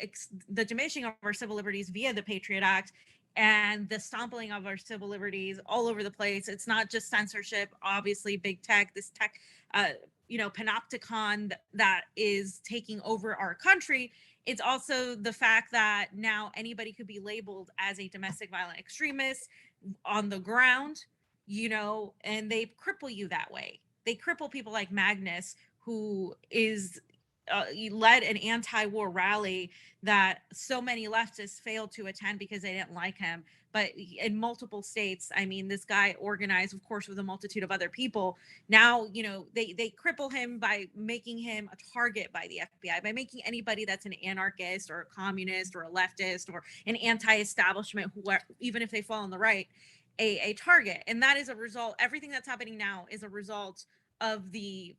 diminishing of our civil liberties via the Patriot Act, and the stomping of our civil liberties all over the place. It's not just censorship, obviously big tech, this tech, panopticon that is taking over our country. It's also the fact that now anybody could be labeled as a domestic violent extremist on the ground, and they cripple you that way. They cripple people like Magnus, who is led an anti-war rally that so many leftists failed to attend because they didn't like him. But in multiple states, I mean, this guy organized, of course, with a multitude of other people. Now, they cripple him by making him a target by the FBI, by making anybody that's an anarchist or a communist or a leftist or an anti-establishment, even if they fall on the right, a target. And that is a result. Everything that's happening now is a result of the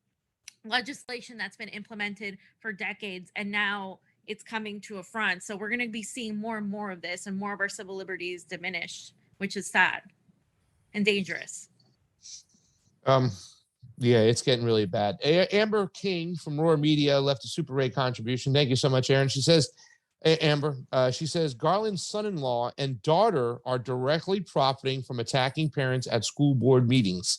legislation that's been implemented for decades, and now it's coming to a front. So we're going to be seeing more and more of this, and more of our civil liberties diminished, which is sad and dangerous. Yeah, it's getting really bad. Amber King from Roar Media left a super rate contribution. Thank you so much, Aaron. She says, Amber, she says, Garland's son-in-law and daughter are directly profiting from attacking parents at school board meetings.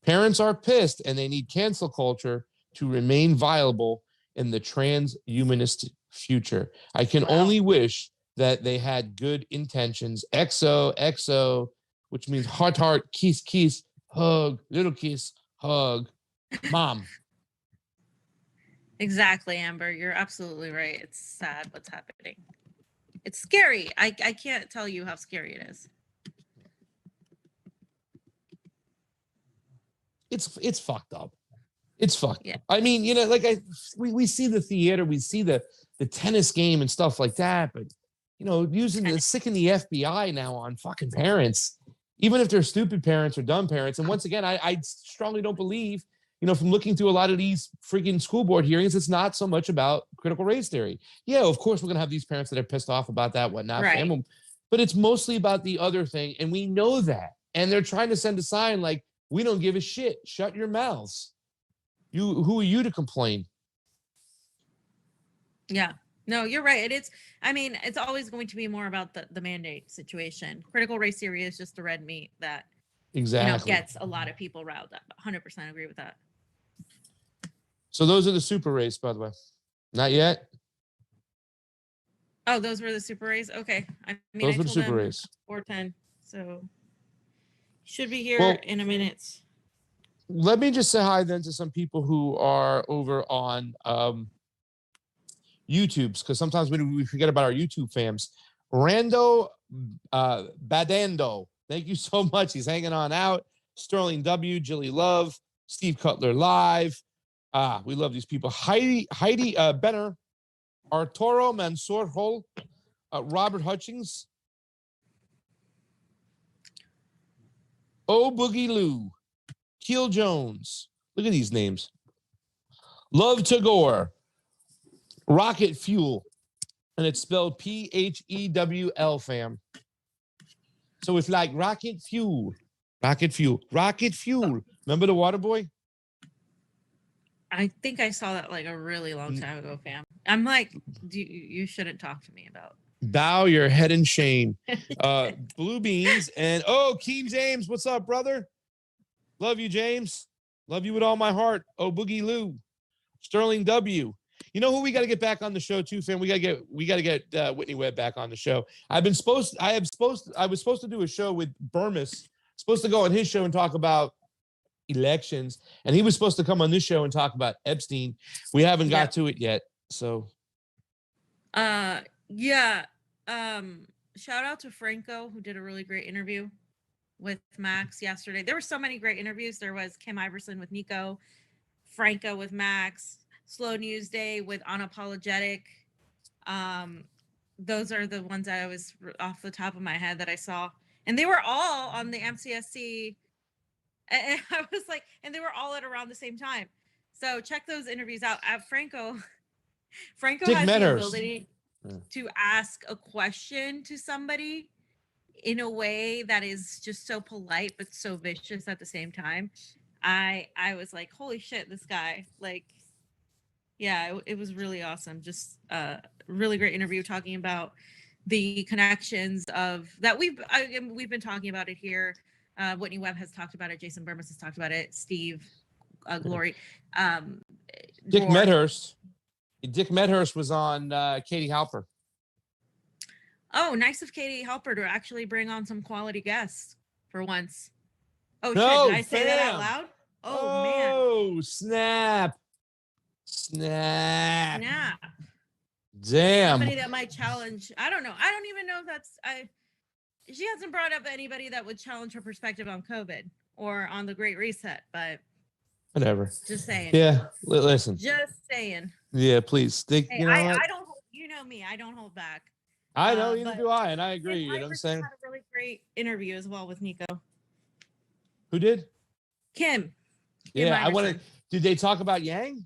Parents are pissed, and they need cancel culture to remain viable in the transhumanist future. I can only wish that they had good intentions. XO, which means heart, kiss, hug, little kiss, hug, mom. Exactly, Amber. You're absolutely right. It's sad what's happening. It's scary. I can't tell you how scary it is. It's fucked up. It's fucked. Yeah. I mean, we see the theater, we see the tennis game and stuff like that, but using the sick in the FBI now on fucking parents, even if they're stupid parents or dumb parents. And once again, I strongly don't believe, from looking through a lot of these freaking school board hearings, it's not so much about critical race theory. Yeah, of course we're gonna have these parents that are pissed off about that, whatnot, right. But it's mostly about the other thing, and we know that. And they're trying to send a sign like, we don't give a shit. Shut your mouths. Who are you to complain? Yeah, no, you're right. It's always going to be more about the mandate situation. Critical race theory is just the red meat that exactly gets a lot of people riled up. 100% agree with that. So those are the super race, by the way. Not yet. Oh, those were the super rays. Okay, Those were the super rays. 4:10. So should be here in a minute. Let me just say hi then to some people who are over on YouTube's, because sometimes we forget about our YouTube fams. Rando Badando, thank you so much. He's hanging on out. Sterling W, Jilly Love, Steve Cutler Live, We love these people. Heidi Benner, Arturo Mansour Hol, Robert Hutchings, O Boogie Lou, Keel Jones. Look at these names. Love Tagore, Rocket Fuel, and it's spelled PHEWL, fam. So it's like rocket fuel, rocket fuel, rocket fuel. Remember the water boy? I think I saw that like a really long time ago, fam. I'm like, you shouldn't talk to me about. Bow your head in shame. Blue beans and Keem James, what's up, brother? Love you, James. Love you with all my heart. Oh, Boogie Lou, Sterling W. You know who we got to get back on the show too, fam? We got to get Whitney Webb back on the show. I was supposed to do a show with Burmis, supposed to go on his show and talk about elections, and he was supposed to come on this show and talk about Epstein. We haven't got to it yet, so. Shout out to Franco, who did a really great interview with Max yesterday. There were so many great interviews. There was Kim Iversen with Niko, Franco with Max, Slow News Day with Unapologetic. Those are the ones that I was off the top of my head that I saw. And they were all on the MCSC. And I was like, and they were all at around the same time. So check those interviews out. Franco Dick has Medhurst. the ability to ask a question to somebody in a way that is just so polite but so vicious at the same time. I was like, holy shit, this guy. Like, yeah, it was really awesome. Just a really great interview talking about the connections of that we've been talking about it here. Whitney Webb has talked about it. Jason Burmis has talked about it. Steve Glory. Dick Dore. Medhurst. Dick Medhurst was on Katie Halper. Oh, nice of Katie Halper to actually bring on some quality guests for once. Oh, No, shit. Did I say that out fam. loud? Oh, man. Oh, snap. Snap. Nah. Damn. Somebody that might challenge. I don't know. I don't even know if that's. She hasn't brought up anybody that would challenge her perspective on COVID or on the Great Reset, but Whatever. just saying. Yeah. Listen. Just saying. Yeah, please. Stick. Hey, You know what? I don't. You know me. I don't hold back. I know, neither but do I, and I agree. You know what I'm Iverson saying? had a really great interview as well with Niko. Who did? Kim. Yeah, I want to. Iversen. Did they talk about Yang?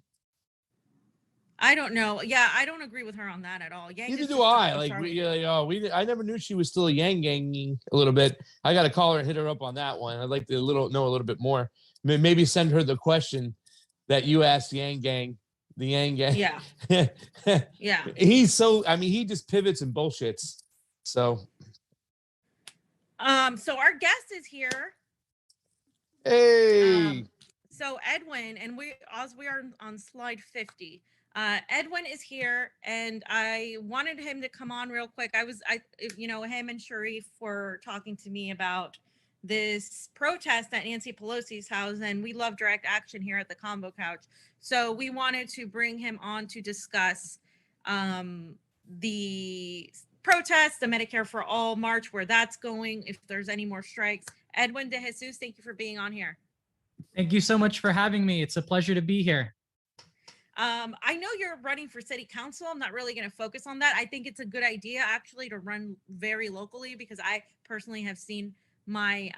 I don't know. Yeah, I don't agree with her on that at all. Yang Neither is do just I. a Like, Charlie. I never knew she was still a Yang ganging a little bit. I got to call her and hit her up on that one. I'd like to know a little bit more. Maybe send her the question that you asked Yang Gang, the Yang Gang. Yeah. Yeah. He's so. I mean, he just pivots and bullshits. So. So our guest is here. Hey. So Edwin, and we are on slide 50. Edwin is here, and I wanted him to come on real quick. Him and Sharif were talking to me about this protest at Nancy Pelosi's house, and we love direct action here at the Convo Couch. So we wanted to bring him on to discuss the protest, the Medicare for All March, where that's going, if there's any more strikes. Edwin De Jesus, thank you for being on here. Thank you so much for having me. It's a pleasure to be here. I know you're running for city council. I'm not really going to focus on that. I think it's a good idea actually to run very locally, because I personally have seen my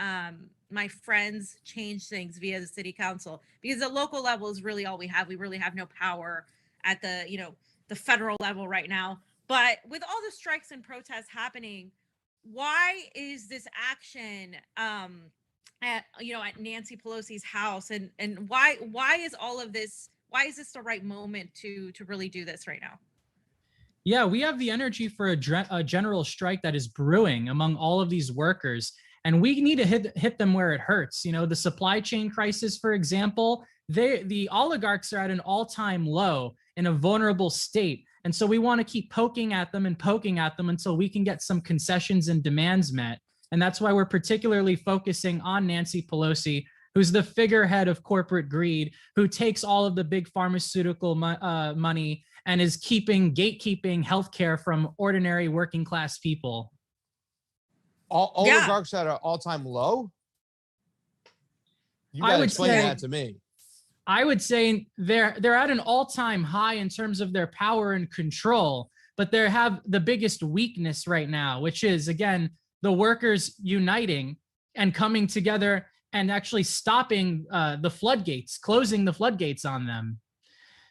my friends change things via the city council, because the local level is really all we have. We really have no power at the federal level right now. But with all the strikes and protests happening, why is this action at Nancy Pelosi's house, and why is all of this? Why is this the right moment to really do this right now? Yeah, we have the energy for a general strike that is brewing among all of these workers, and we need to hit them where it hurts. You know, the supply chain crisis, for example, the oligarchs are at an all-time low in a vulnerable state. And so we want to keep poking at them until we can get some concessions and demands met. And that's why we're particularly focusing on Nancy Pelosi, who's the figurehead of corporate greed, who takes all of the big pharmaceutical money and is gatekeeping healthcare from ordinary working class people. Oligarchs at an all-time low? You gotta explain that to me. I would say they're at an all-time high in terms of their power and control, but they have the biggest weakness right now, which is, again, the workers uniting and coming together and actually stopping the floodgates, closing the floodgates on them.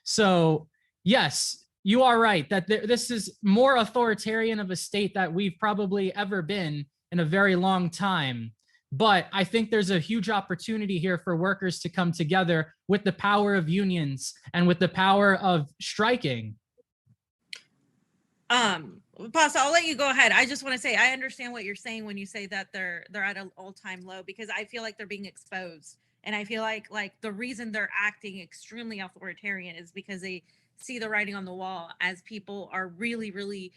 So yes, you are right that this is more authoritarian of a state that we've probably ever been in a very long time. But I think there's a huge opportunity here for workers to come together with the power of unions and with the power of striking. Boss, I'll let you go ahead. I just want to say I understand what you're saying when you say that they're at an all-time low, because I feel like they're being exposed, and I feel like the reason they're acting extremely authoritarian is because they see the writing on the wall as people are really, really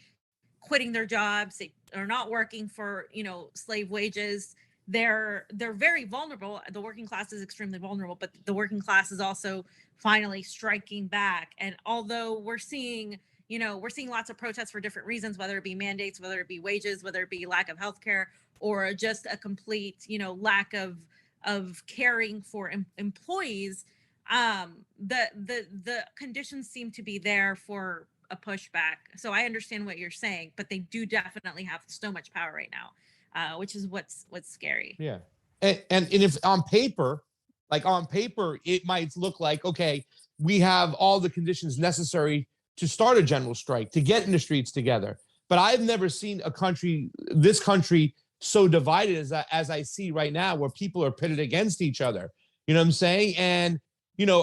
quitting their jobs. They are not working for, slave wages. They're very vulnerable. The working class is extremely vulnerable, but the working class is also finally striking back. And although we're seeing lots of protests for different reasons, whether it be mandates, whether it be wages, whether it be lack of healthcare, or just a complete, lack of caring for employees, the conditions seem to be there for a pushback. So I understand what you're saying, but they do definitely have so much power right now, which is what's scary. Yeah. And if on paper, it might look like, okay, we have all the conditions necessary to start a general strike, to get in the streets together. But I've never seen this country so divided as I see right now, where people are pitted against each other. You know what I'm saying? And,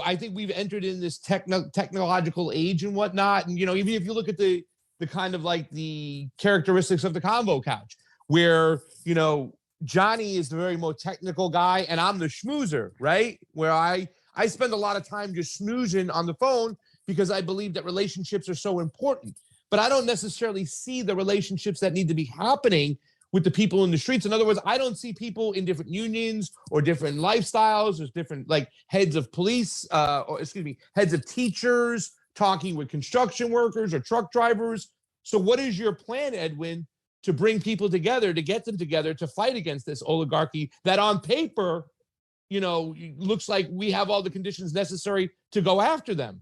I think we've entered in this technological age and whatnot. And, even if you look at the kind of like the characteristics of the Convo Couch, where, Jonny is the very most technical guy and I'm the schmoozer, right? Where I spend a lot of time just snoozing on the phone because I believe that relationships are so important. But I don't necessarily see the relationships that need to be happening with the people in the streets. In other words, I don't see people in different unions or different lifestyles. There's different heads of police, heads of teachers talking with construction workers or truck drivers. So what is your plan, Edwin, to bring people together, to get them together, to fight against this oligarchy that on paper, looks like we have all the conditions necessary to go after them?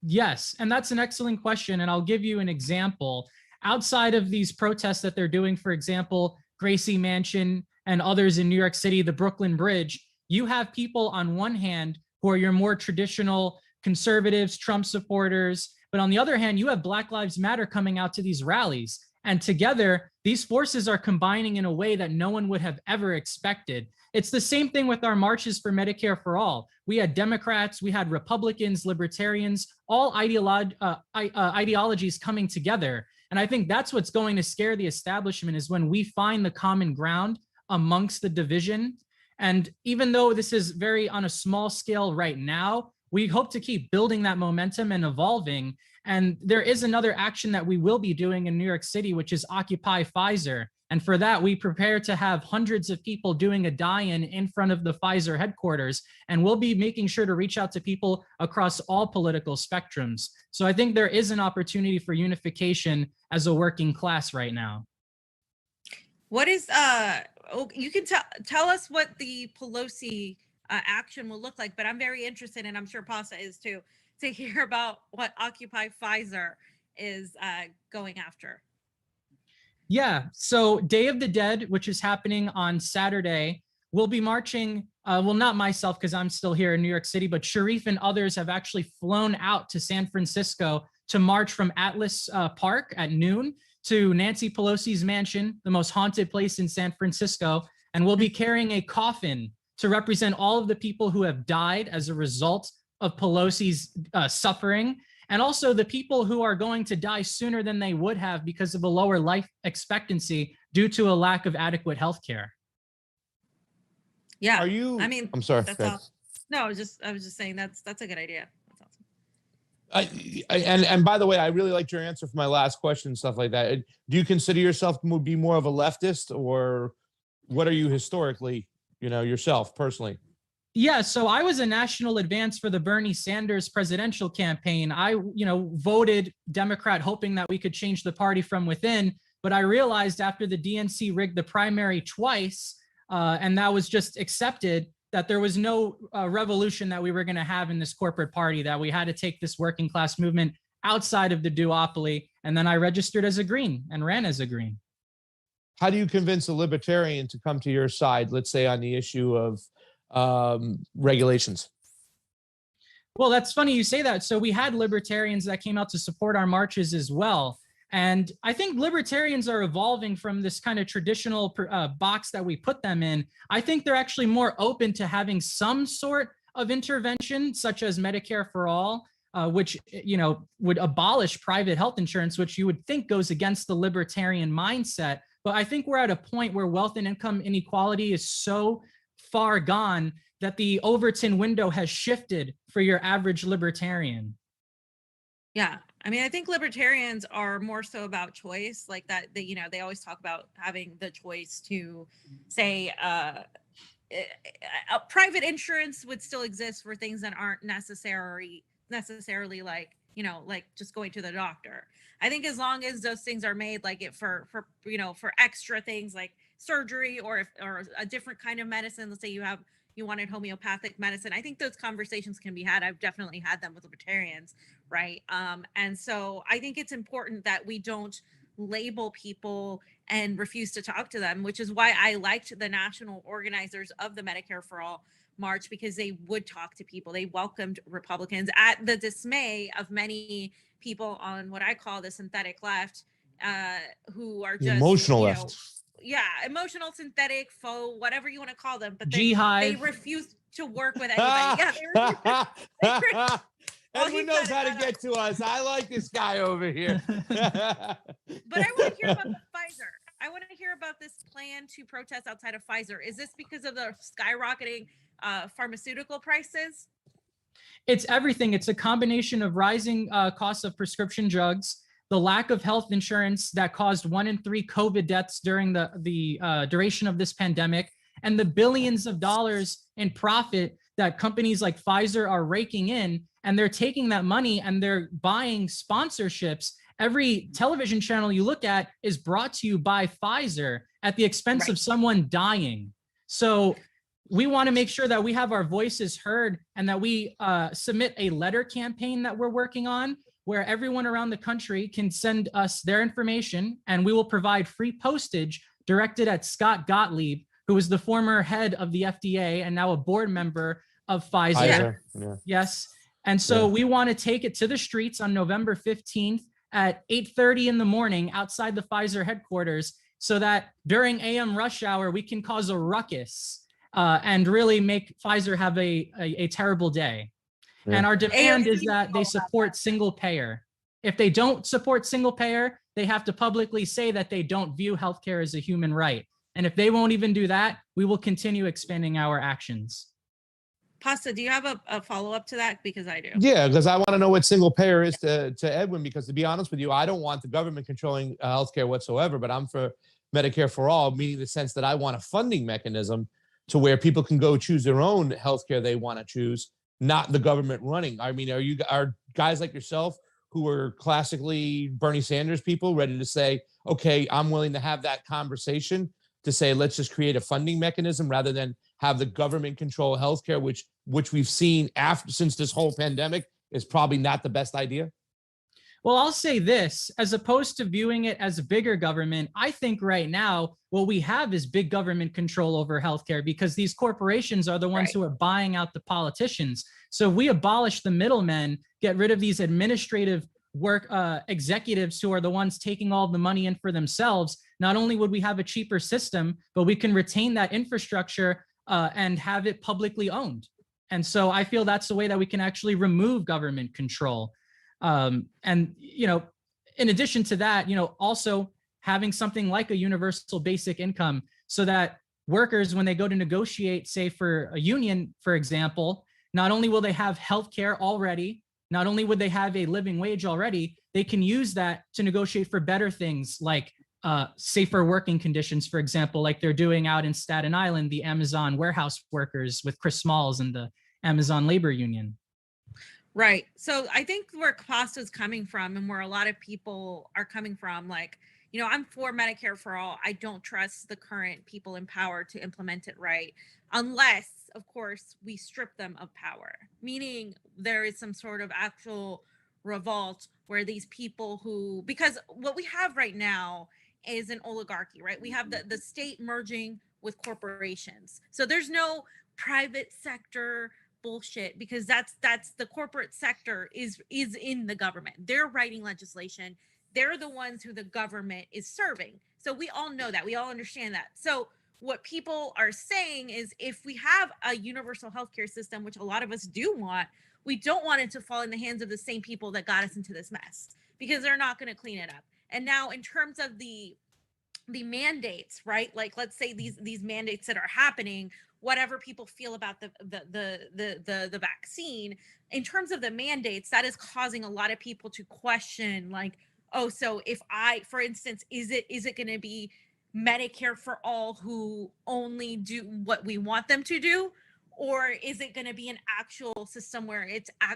Yes, and that's an excellent question. And I'll give you an example. Outside of these protests that they're doing, for example, Gracie Mansion and others in New York City, the Brooklyn Bridge, you have people on one hand who are your more traditional conservatives, Trump supporters. But on the other hand, you have Black Lives Matter coming out to these rallies. And together, these forces are combining in a way that no one would have ever expected. It's the same thing with our marches for Medicare for all. We had Democrats, we had Republicans, libertarians, all ideologies coming together. And I think that's what's going to scare the establishment, is when we find the common ground amongst the division. And even though this is very on a small scale right now, we hope to keep building that momentum and evolving. And there is another action that we will be doing in New York City, which is Occupy Pfizer. And for that, we prepare to have hundreds of people doing a die-in in front of the Pfizer headquarters. And we'll be making sure to reach out to people across all political spectrums. So I think there is an opportunity for unification as a working class right now. What is, you can tell us what the Pelosi action will look like, but I'm very interested, and I'm sure Pasa is too, to hear about what Occupy Pfizer is going after. Yeah, so Day of the Dead, which is happening on Saturday, we'll be marching, well, not myself because I'm still here in New York City, but Sharif and others have actually flown out to San Francisco to march from Atlas Park at noon to Nancy Pelosi's mansion, the most haunted place in San Francisco. And we'll be carrying a coffin to represent all of the people who have died as a result of Pelosi's suffering, and also the people who are going to die sooner than they would have because of a lower life expectancy due to a lack of adequate health care. Yeah. Are you? I mean, I'm sorry. that's all. No, I was just saying that's a good idea. That's awesome. And by the way, I really liked your answer for my last question and stuff like that. Do you consider yourself to be more of a leftist, or what are you historically, yourself personally? Yeah, so I was a national advance for the Bernie Sanders presidential campaign. I, voted Democrat hoping that we could change the party from within. But I realized after the DNC rigged the primary twice, and that was just accepted, that there was no revolution that we were going to have in this corporate party, that we had to take this working class movement outside of the duopoly. And then I registered as a Green and ran as a Green. How do you convince a libertarian to come to your side, let's say on the issue of regulations? Well, that's funny you say that. So we had libertarians that came out to support our marches as well. And I think libertarians are evolving from this kind of traditional box that we put them in. I think they're actually more open to having some sort of intervention, such as Medicare for all, which, you know, would abolish private health insurance, which you would think goes against the libertarian mindset. But I think we're at a point where wealth and income inequality is so far gone that the Overton window has shifted for your average libertarian. Yeah. I mean, I think libertarians are more so about choice, like that, they, you know, they always talk about having the choice to say, private insurance would still exist for things that aren't necessarily like, you know, like just going to the doctor. I think as long as those things are made like it for you know, for extra things like surgery or a different kind of medicine, let's say you wanted homeopathic medicine, I think those conversations can be had. I've definitely had them with libertarians, right? And so I think it's important that we don't label people and refuse to talk to them, which is why I liked the national organizers of the Medicare for All march, because they would talk to people. They welcomed Republicans at the dismay of many people on what I call the synthetic left, who are just Emotional you know, left. yeah, emotional, synthetic, faux, whatever you want to call them, but they refuse to work with anybody. Yeah, Everyone knows how to get to us. I like this guy over here. But I want to hear about the Pfizer. I want to hear about this plan to protest outside of Pfizer. Is this because of the skyrocketing pharmaceutical prices? It's everything. It's a combination of rising costs of prescription drugs, the lack of health insurance that caused 1 in 3 COVID deaths during the duration of this pandemic, and the billions of dollars in profit that companies like Pfizer are raking in. And they're taking that money and they're buying sponsorships. Every television channel you look at is brought to you by Pfizer at the expense of someone dying. So we want to make sure that we have our voices heard and that we submit a letter campaign that we're working on, where everyone around the country can send us their information, and we will provide free postage directed at Scott Gottlieb, who is the former head of the FDA and now a board member of Pfizer. Yeah. Yes. And so we want to take it to the streets on November 15th at 8:30 in the morning outside the Pfizer headquarters, so that during AM rush hour, we can cause a ruckus and really make Pfizer have a terrible day. Yeah. And our demand is that they support single payer. If they don't support single payer, they have to publicly say that they don't view healthcare as a human right. And if they won't even do that, we will continue expanding our actions. Pasta, do you have a follow-up to that? Because I do. Yeah, because I want to know what single payer is to Edwin, because to be honest with you, I don't want the government controlling healthcare whatsoever, but I'm for Medicare for all, meaning the sense that I want a funding mechanism to where people can go choose their own healthcare they want to choose, not the government running. I mean, are guys like yourself who are classically Bernie Sanders people ready to say, okay, I'm willing to have that conversation to say, let's just create a funding mechanism rather than have the government control healthcare, which we've seen since this whole pandemic is probably not the best idea? Well, I'll say this, as opposed to viewing it as a bigger government, I think right now what we have is big government control over healthcare, because these corporations are the ones who are buying out the politicians. So if we abolish the middlemen, get rid of these administrative work executives who are the ones taking all the money in for themselves, not only would we have a cheaper system, but we can retain that infrastructure and have it publicly owned. And so I feel that's the way that we can actually remove government control. And, you know, in addition to that, you know, also having something like a universal basic income, so that workers, when they go to negotiate, say for a union, for example, not only will they have healthcare already, not only would they have a living wage already, they can use that to negotiate for better things like safer working conditions, for example, like they're doing out in Staten Island, the Amazon warehouse workers with Chris Smalls and the Amazon labor union. Right. So I think where Pasta's coming from and where a lot of people are coming from, like, I'm for Medicare for all. I don't trust the current people in power to implement it right, unless, of course, we strip them of power, meaning there is some sort of actual revolt where these people who, because what we have right now is an oligarchy, right? We have the state merging with corporations. So there's no private sector bullshit, because that's the corporate sector is in the government. They're writing legislation. They're the ones who the government is serving. So we all know that. We all understand that. So what people are saying is, if we have a universal healthcare system, which a lot of us do want, we don't want it to fall in the hands of the same people that got us into this mess, because they're not going to clean it up. And now, in terms of the mandates, right? Like, let's say these mandates that are happening, whatever people feel about the vaccine, in terms of the mandates, that is causing a lot of people to question, like, oh, so if for instance, is it going to be Medicare for all who only do what we want them to do? Or is it going to be an actual system where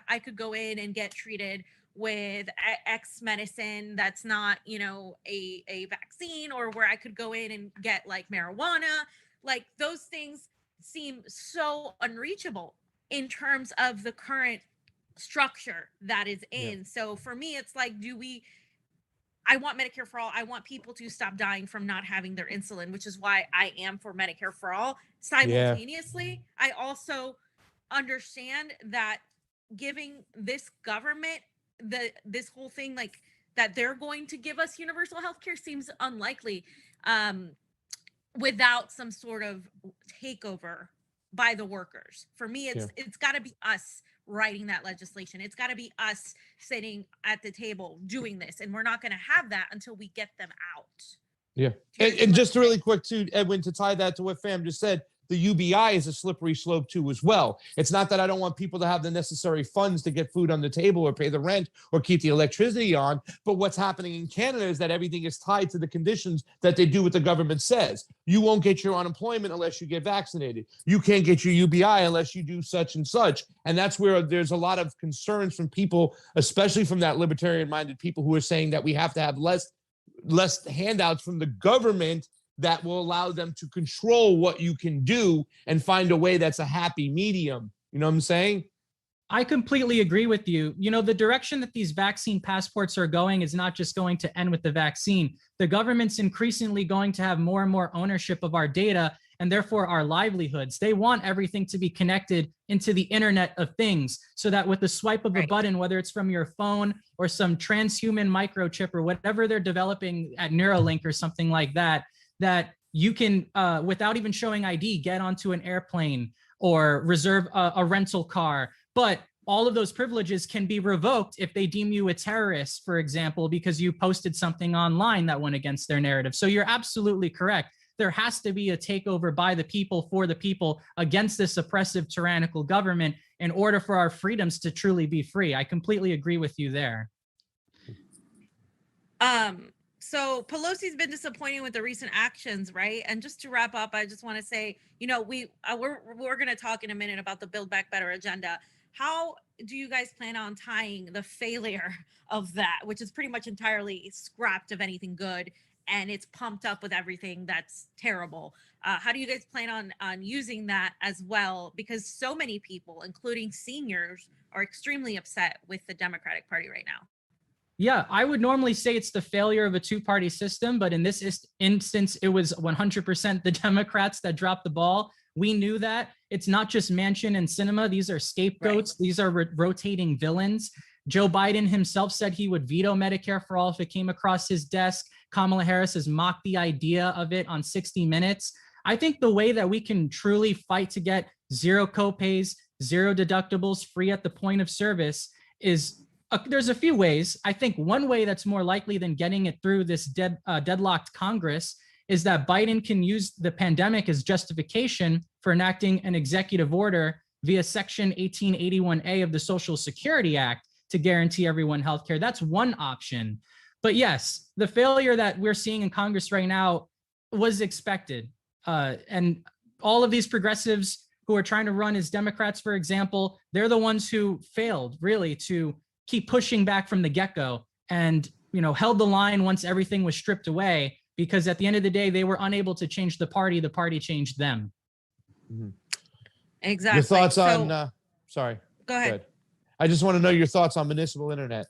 I could go in and get treated with X medicine that's not, a vaccine, or where I could go in and get like marijuana? Like, those things seem so unreachable in terms of the current structure that is in. Yeah. So for me, it's like, I want Medicare for all. I want people to stop dying from not having their insulin, which is why I am for Medicare for all. Simultaneously, yeah. I also understand that giving this government this whole thing, like, that they're going to give us universal healthcare, seems unlikely without some sort of takeover by the workers. For me, it's got to be us writing that legislation. It's got to be us sitting at the table doing this, and we're not going to have that until we get them out. Yeah. And just really quick too, Edwin, to tie that to what Fam just said, the UBI is a slippery slope too as well. It's not that I don't want people to have the necessary funds to get food on the table or pay the rent or keep the electricity on, but what's happening in Canada is that everything is tied to the conditions that they do what the government says. You won't get your unemployment unless you get vaccinated. You can't get your UBI unless you do such and such. And that's where there's a lot of concerns from people, especially from that libertarian-minded people, who are saying that we have to have less handouts from the government that will allow them to control what you can do and find a way that's a happy medium. You know what I'm saying? I completely agree with you. The direction that these vaccine passports are going is not just going to end with the vaccine. The government's increasingly going to have more and more ownership of our data, and therefore our livelihoods. They want everything to be connected into the Internet of Things, so that with the swipe of a button, whether it's from your phone or some transhuman microchip or whatever they're developing at Neuralink or something like that, that you can, without even showing ID, get onto an airplane or reserve a rental car. But all of those privileges can be revoked if they deem you a terrorist, for example, because you posted something online that went against their narrative. So you're absolutely correct. There has to be a takeover by the people, for the people, against this oppressive, tyrannical government in order for our freedoms to truly be free. I completely agree with you there. So Pelosi's been disappointing with the recent actions, right? And just to wrap up, I just want to say, we're going to talk in a minute about the Build Back Better agenda. How do you guys plan on tying the failure of that, which is pretty much entirely scrapped of anything good, and it's pumped up with everything that's terrible? How do you guys plan on using that as well? Because so many people, including seniors, are extremely upset with the Democratic Party right now. Yeah, I would normally say it's the failure of a two-party system, but in this instance, it was 100% the Democrats that dropped the ball. We knew that. It's not just Manchin and Sinema. These are scapegoats. Right. These are rotating villains. Joe Biden himself said he would veto Medicare for all if it came across his desk. Kamala Harris has mocked the idea of it on 60 Minutes. I think the way that we can truly fight to get zero copays, zero deductibles, free at the point of service is there's a few ways. I think one way that's more likely than getting it through this deadlocked Congress is that Biden can use the pandemic as justification for enacting an executive order via Section 1881A of the Social Security Act to guarantee everyone healthcare. That's one option. But yes, the failure that we're seeing in Congress right now was expected. And all of these progressives who are trying to run as Democrats, for example, they're the ones who failed really to keep pushing back from the get-go. And held the line once everything was stripped away, because at the end of the day, they were unable to change the party changed them. Exactly. Your thoughts So, on, sorry. go ahead. I just want to know your thoughts on municipal internet.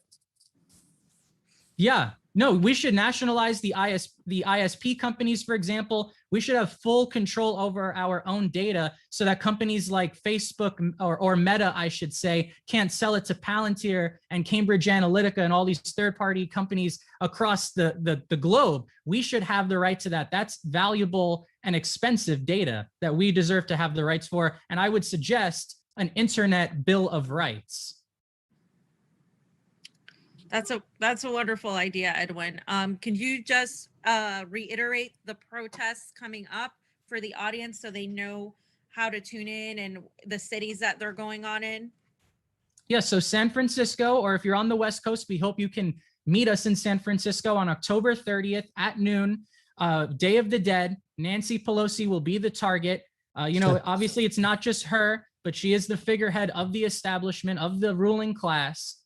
Yeah, no, we should nationalize the ISP companies, for example. We should have full control over our own data so that companies like Facebook or Meta, I should say, can't sell it to Palantir and Cambridge Analytica and all these third-party companies across the globe. We should have the right to that. That's valuable and expensive data that we deserve to have the rights for. And I would suggest an internet bill of rights. That's a wonderful idea, Edwin. Can you just reiterate the protests coming up for the audience so they know how to tune in and the cities that they're going on in? Yeah, so San Francisco, or if you're on the West Coast, we hope you can meet us in San Francisco on October 30th at noon, Day of the Dead. Nancy Pelosi will be the target. Obviously it's not just her, but she is the figurehead of the establishment, of the ruling class.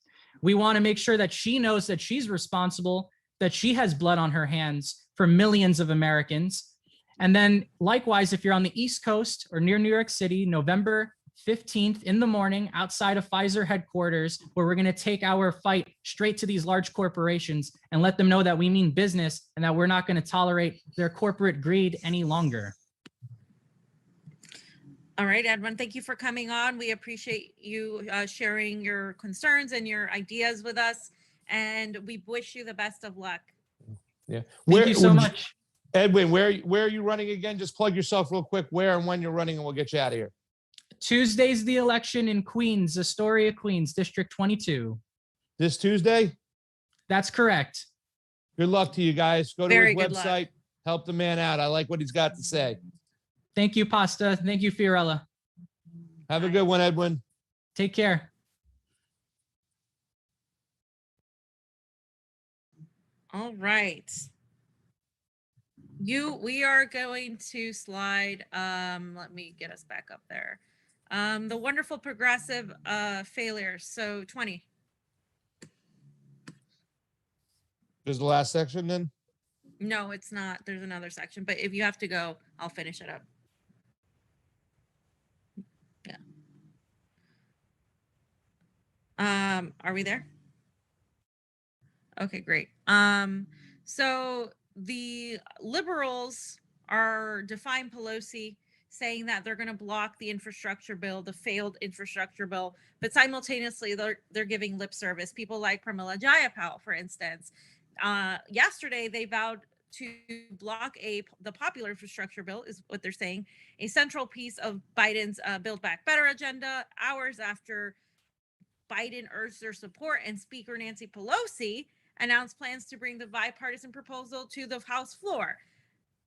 We want to make sure that she knows that she's responsible, that she has blood on her hands for millions of Americans. And then likewise, if you're on the East Coast or near New York City, November 15th in the morning outside of Pfizer headquarters, where we're going to take our fight straight to these large corporations and let them know that we mean business and that we're not going to tolerate their corporate greed any longer. All right, Edwin, thank you for coming on. We appreciate you sharing your concerns and your ideas with us, and we wish you the best of luck. Yeah. Thank you so much. Edwin, where are you running again? Just plug yourself real quick, where and when you're running, and we'll get you out of here. Tuesday's the election in Queens, Astoria, Queens, District 22. This Tuesday? That's correct. Good luck to you guys. Go to Very his good luck. website. Help the man out. I like what he's got to say. Thank you, Pasta. Thank you, Fiorella. Have a good one, Edwin. Take care. All right. We are going to slide. Let me get us back up there. The wonderful progressive failures. So 20. Is the last section then? No, it's not. There's another section, but if you have to go, I'll finish it up. Yeah. Are we there? Okay, great. So the liberals are defying Pelosi, saying that they're going to block the infrastructure bill, the failed infrastructure bill, but simultaneously they're giving lip service. People like Pramila Jayapal, for instance, yesterday they vowed to block the popular infrastructure bill, is what they're saying, a central piece of Biden's Build Back Better agenda, hours after Biden urged their support and Speaker Nancy Pelosi announced plans to bring the bipartisan proposal to the House floor.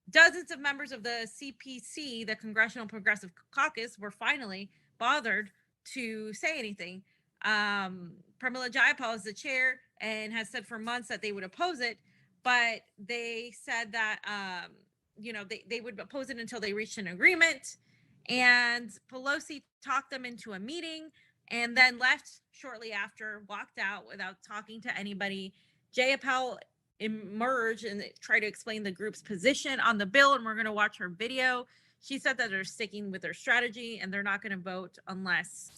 Dozens of members of the CPC, the Congressional Progressive Caucus, were finally bothered to say anything. Pramila Jayapal is the chair and has said for months that they would oppose it, but they said that they would oppose it until they reached an agreement. And Pelosi talked them into a meeting and then left shortly after, walked out without talking to anybody. Jayapal emerged and tried to explain the group's position on the bill, and we're going to watch her video. She said that they're sticking with their strategy and they're not going to vote unless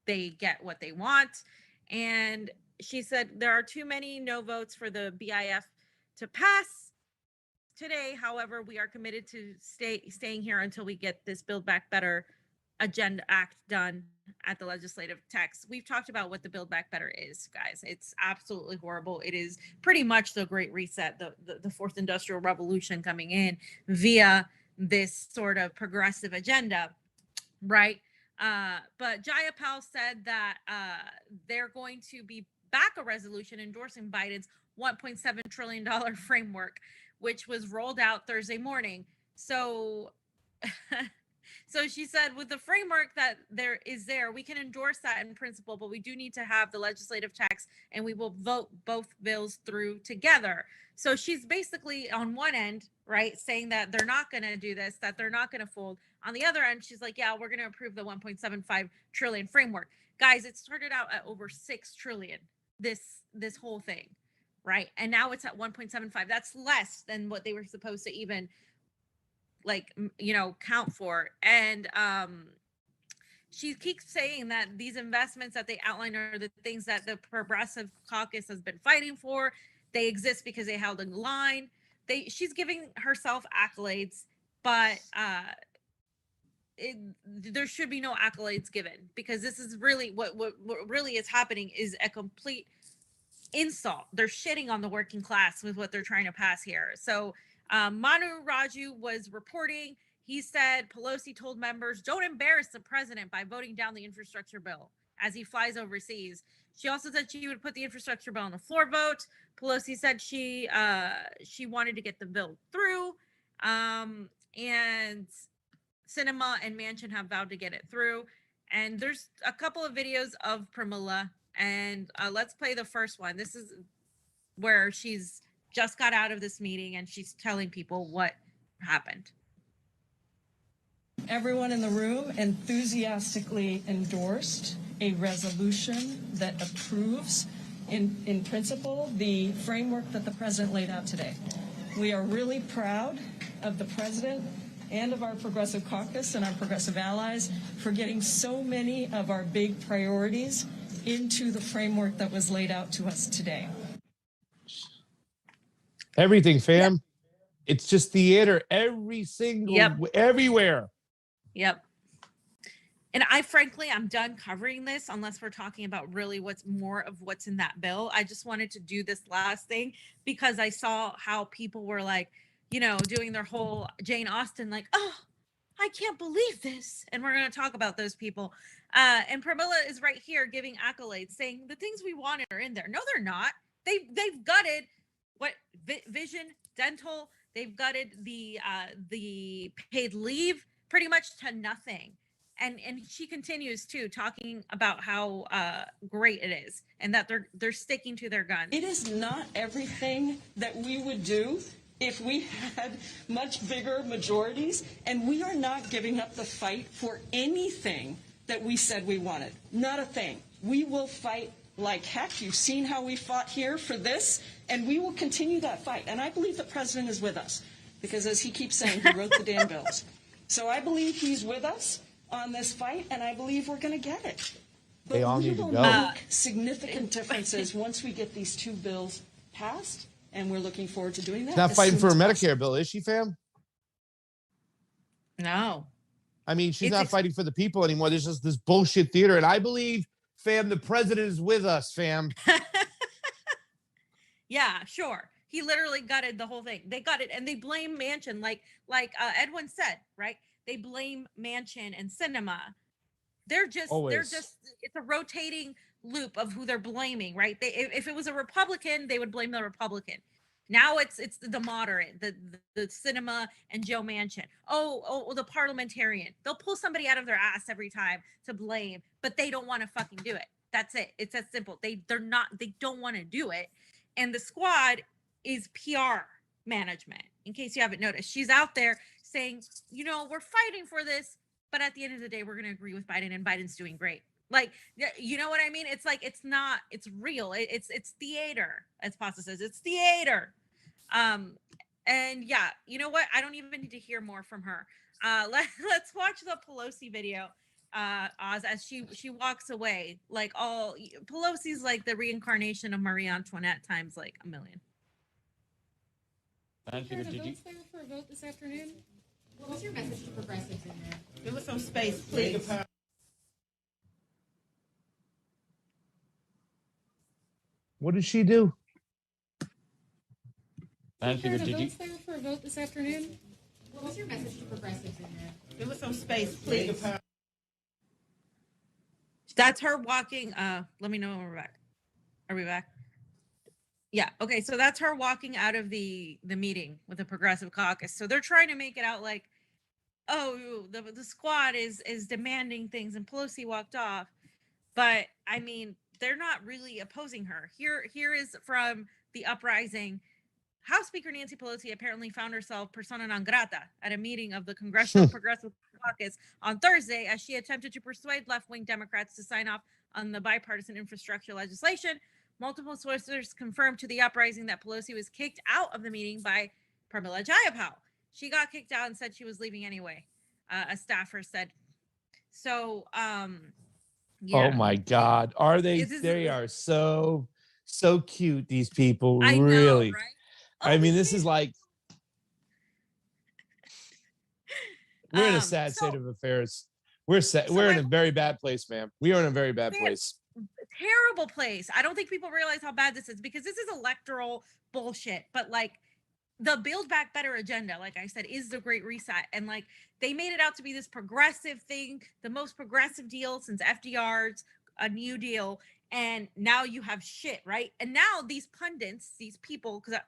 they get what they want. And she said there are too many no votes for the BIF to pass today. However, we are committed to staying here until we get this Build Back Better agenda act done at the legislative text. We've talked about what the Build Back Better is, guys. It's absolutely horrible. It is pretty much the Great Reset, the fourth industrial revolution coming in via this sort of progressive agenda, right? But Jayapal said that they're going to be back a resolution endorsing Biden's $1.7 trillion framework, which was rolled out Thursday morning. So So she said, with the framework that there, we can endorse that in principle, but we do need to have the legislative text and we will vote both bills through together. So she's basically on one end, right, saying that they're not going to do this, that they're not going to fold. On the other end, she's like, yeah, we're going to approve the 1.75 trillion framework. Guys, it started out at over 6 trillion, this whole thing. right? And now it's at 1.75. That's less than what they were supposed to even count for. And she keeps saying that these investments that they outline are the things that the Progressive Caucus has been fighting for. They exist because they held a line. She's giving herself accolades, but there should be no accolades given, because this is really what really is happening is a complete insult. They're shitting on the working class with what they're trying to pass here. So Manu Raju was reporting. He said Pelosi told members, don't embarrass the president by voting down the infrastructure bill as he flies overseas. She also said she would put the infrastructure bill on the floor vote. Pelosi said she wanted to get the bill through. And Sinema and Manchin have vowed to get it through. And there's a couple of videos of Pramila. And let's play the first one. This is where she's just got out of this meeting and she's telling people what happened. Everyone in the room enthusiastically endorsed a resolution that approves, in principle, the framework that the president laid out today. We are really proud of the president and of our Progressive Caucus and our progressive allies for getting so many of our big priorities into the framework that was laid out to us today. Everything, fam. It's just theater. Every single, everywhere. Yep. And I'm done covering this unless we're talking about really what's more of what's in that bill. I just wanted to do this last thing because I saw how people were like, doing their whole Jane Austen, like, oh, I can't believe this. And we're going to talk about those people. And Pramila is right here giving accolades, saying the things we wanted are in there. No, they're not. They've gutted vision, dental. They've gutted the paid leave pretty much to nothing. And she continues too, talking about how great it is and that they're sticking to their guns. It is not everything that we would do if we had much bigger majorities, and we are not giving up the fight for anything that we said we wanted. Not a thing. We will fight like heck. You've seen how we fought here for this, and we will continue that fight. And I believe the president is with us because, as he keeps saying, he wrote the damn bills. So I believe he's with us on this fight, and I believe we're going to get it. But They all we need to will go. make significant differences once we get these two bills passed, and we're looking forward to doing that. She's not as fighting soon for a as Medicare possible. bill, is she, fam? No. I mean, she's It's not fighting for the people anymore. There's just this bullshit theater. And I believe, fam, the president is with us, fam. Yeah, sure. He literally gutted the whole thing. They gutted and they blame Manchin, like Edwin said, right? They blame Manchin and Sinema. Always. It's a rotating loop of who they're blaming, right? If it was a Republican, they would blame the Republican. Now it's the moderate, the Sinema and Joe Manchin. Oh, the parliamentarian. They'll pull somebody out of their ass every time to blame, but they don't want to fucking do it. That's it. It's as simple. They don't want to do it. And the squad is PR management, in case you haven't noticed. She's out there saying, we're fighting for this, but at the end of the day, we're going to agree with Biden, and Biden's doing great. Like, you know what I mean? It's like, it's real. It's theater, as Pasta says. It's theater. And yeah, you know what? I don't even need to hear more from her. Let's watch the Pelosi video. Oz, as she walks away, like Pelosi's like the reincarnation of Marie Antoinette times like a million. Did you there for a vote this afternoon? What was your message to progressives in there? Give us some space, please. What did she do? Did you there for a vote this afternoon? What was your message to progressives in there? Give us some space, please. That's her walking. Let me know when we're back. Are we back? Yeah. Okay. So that's her walking out of the meeting with the Progressive Caucus. So they're trying to make it out like, oh, the squad is demanding things, and Pelosi walked off. But I mean, they're not really opposing her. Here is from the uprising. House Speaker Nancy Pelosi apparently found herself persona non grata at a meeting of the Congressional Progressive Caucus on Thursday as she attempted to persuade left-wing Democrats to sign off on the bipartisan infrastructure legislation, Multiple sources confirmed to the Uprising that Pelosi was kicked out of the meeting by Pramila Jayapal. She got kicked out and said she was leaving anyway. A staffer said. So, yeah. Oh my God. Are they? This is- They are so cute. These people, I know, really. right? I Oh, mean, we this is did. like we're in a sad So- state of affairs. We're we're in a very bad place, ma'am. We are in a very bad place. Terrible place. I don't think people realize how bad this is because this is electoral bullshit. But like the Build Back Better agenda, like I said, is the Great Reset. And like they made it out to be this progressive thing, the most progressive deal since FDR's a New Deal. And now you have shit, right? And now these pundits, these people, because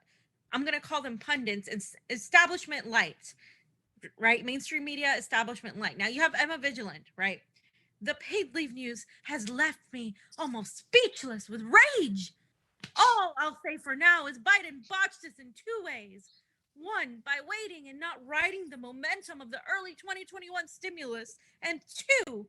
I'm going to call them pundits, establishment light, right? Mainstream media establishment light. Now you have Emma Vigilant, right? The paid leave news has left me almost speechless with rage. All I'll say for now is Biden botched this in two ways. One, by waiting and not riding the momentum of the early 2021 stimulus. And two,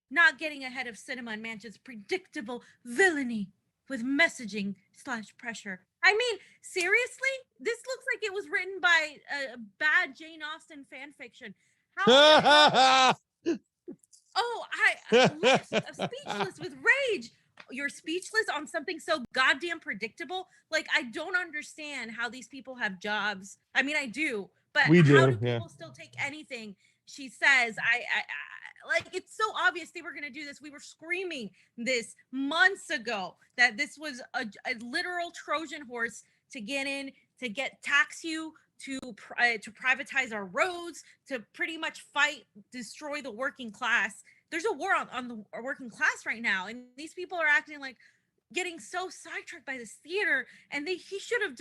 not getting ahead of Sinema and Manchin's predictable villainy with messaging / pressure. I mean, seriously? This looks like it was written by a bad Jane Austen fan fiction. How? Oh, speechless with rage. You're speechless on something so goddamn predictable. Like, I don't understand how these people have jobs. I mean, I do, but We how do, do yeah. people still take anything she says? I like, it's so obvious they were going to do this. We were screaming this months ago that this was a literal Trojan horse to get in, to tax you, to privatize our roads, to pretty much destroy the working class. There's a war on the working class right now, and these people are acting like getting so sidetracked by this theater, and he should have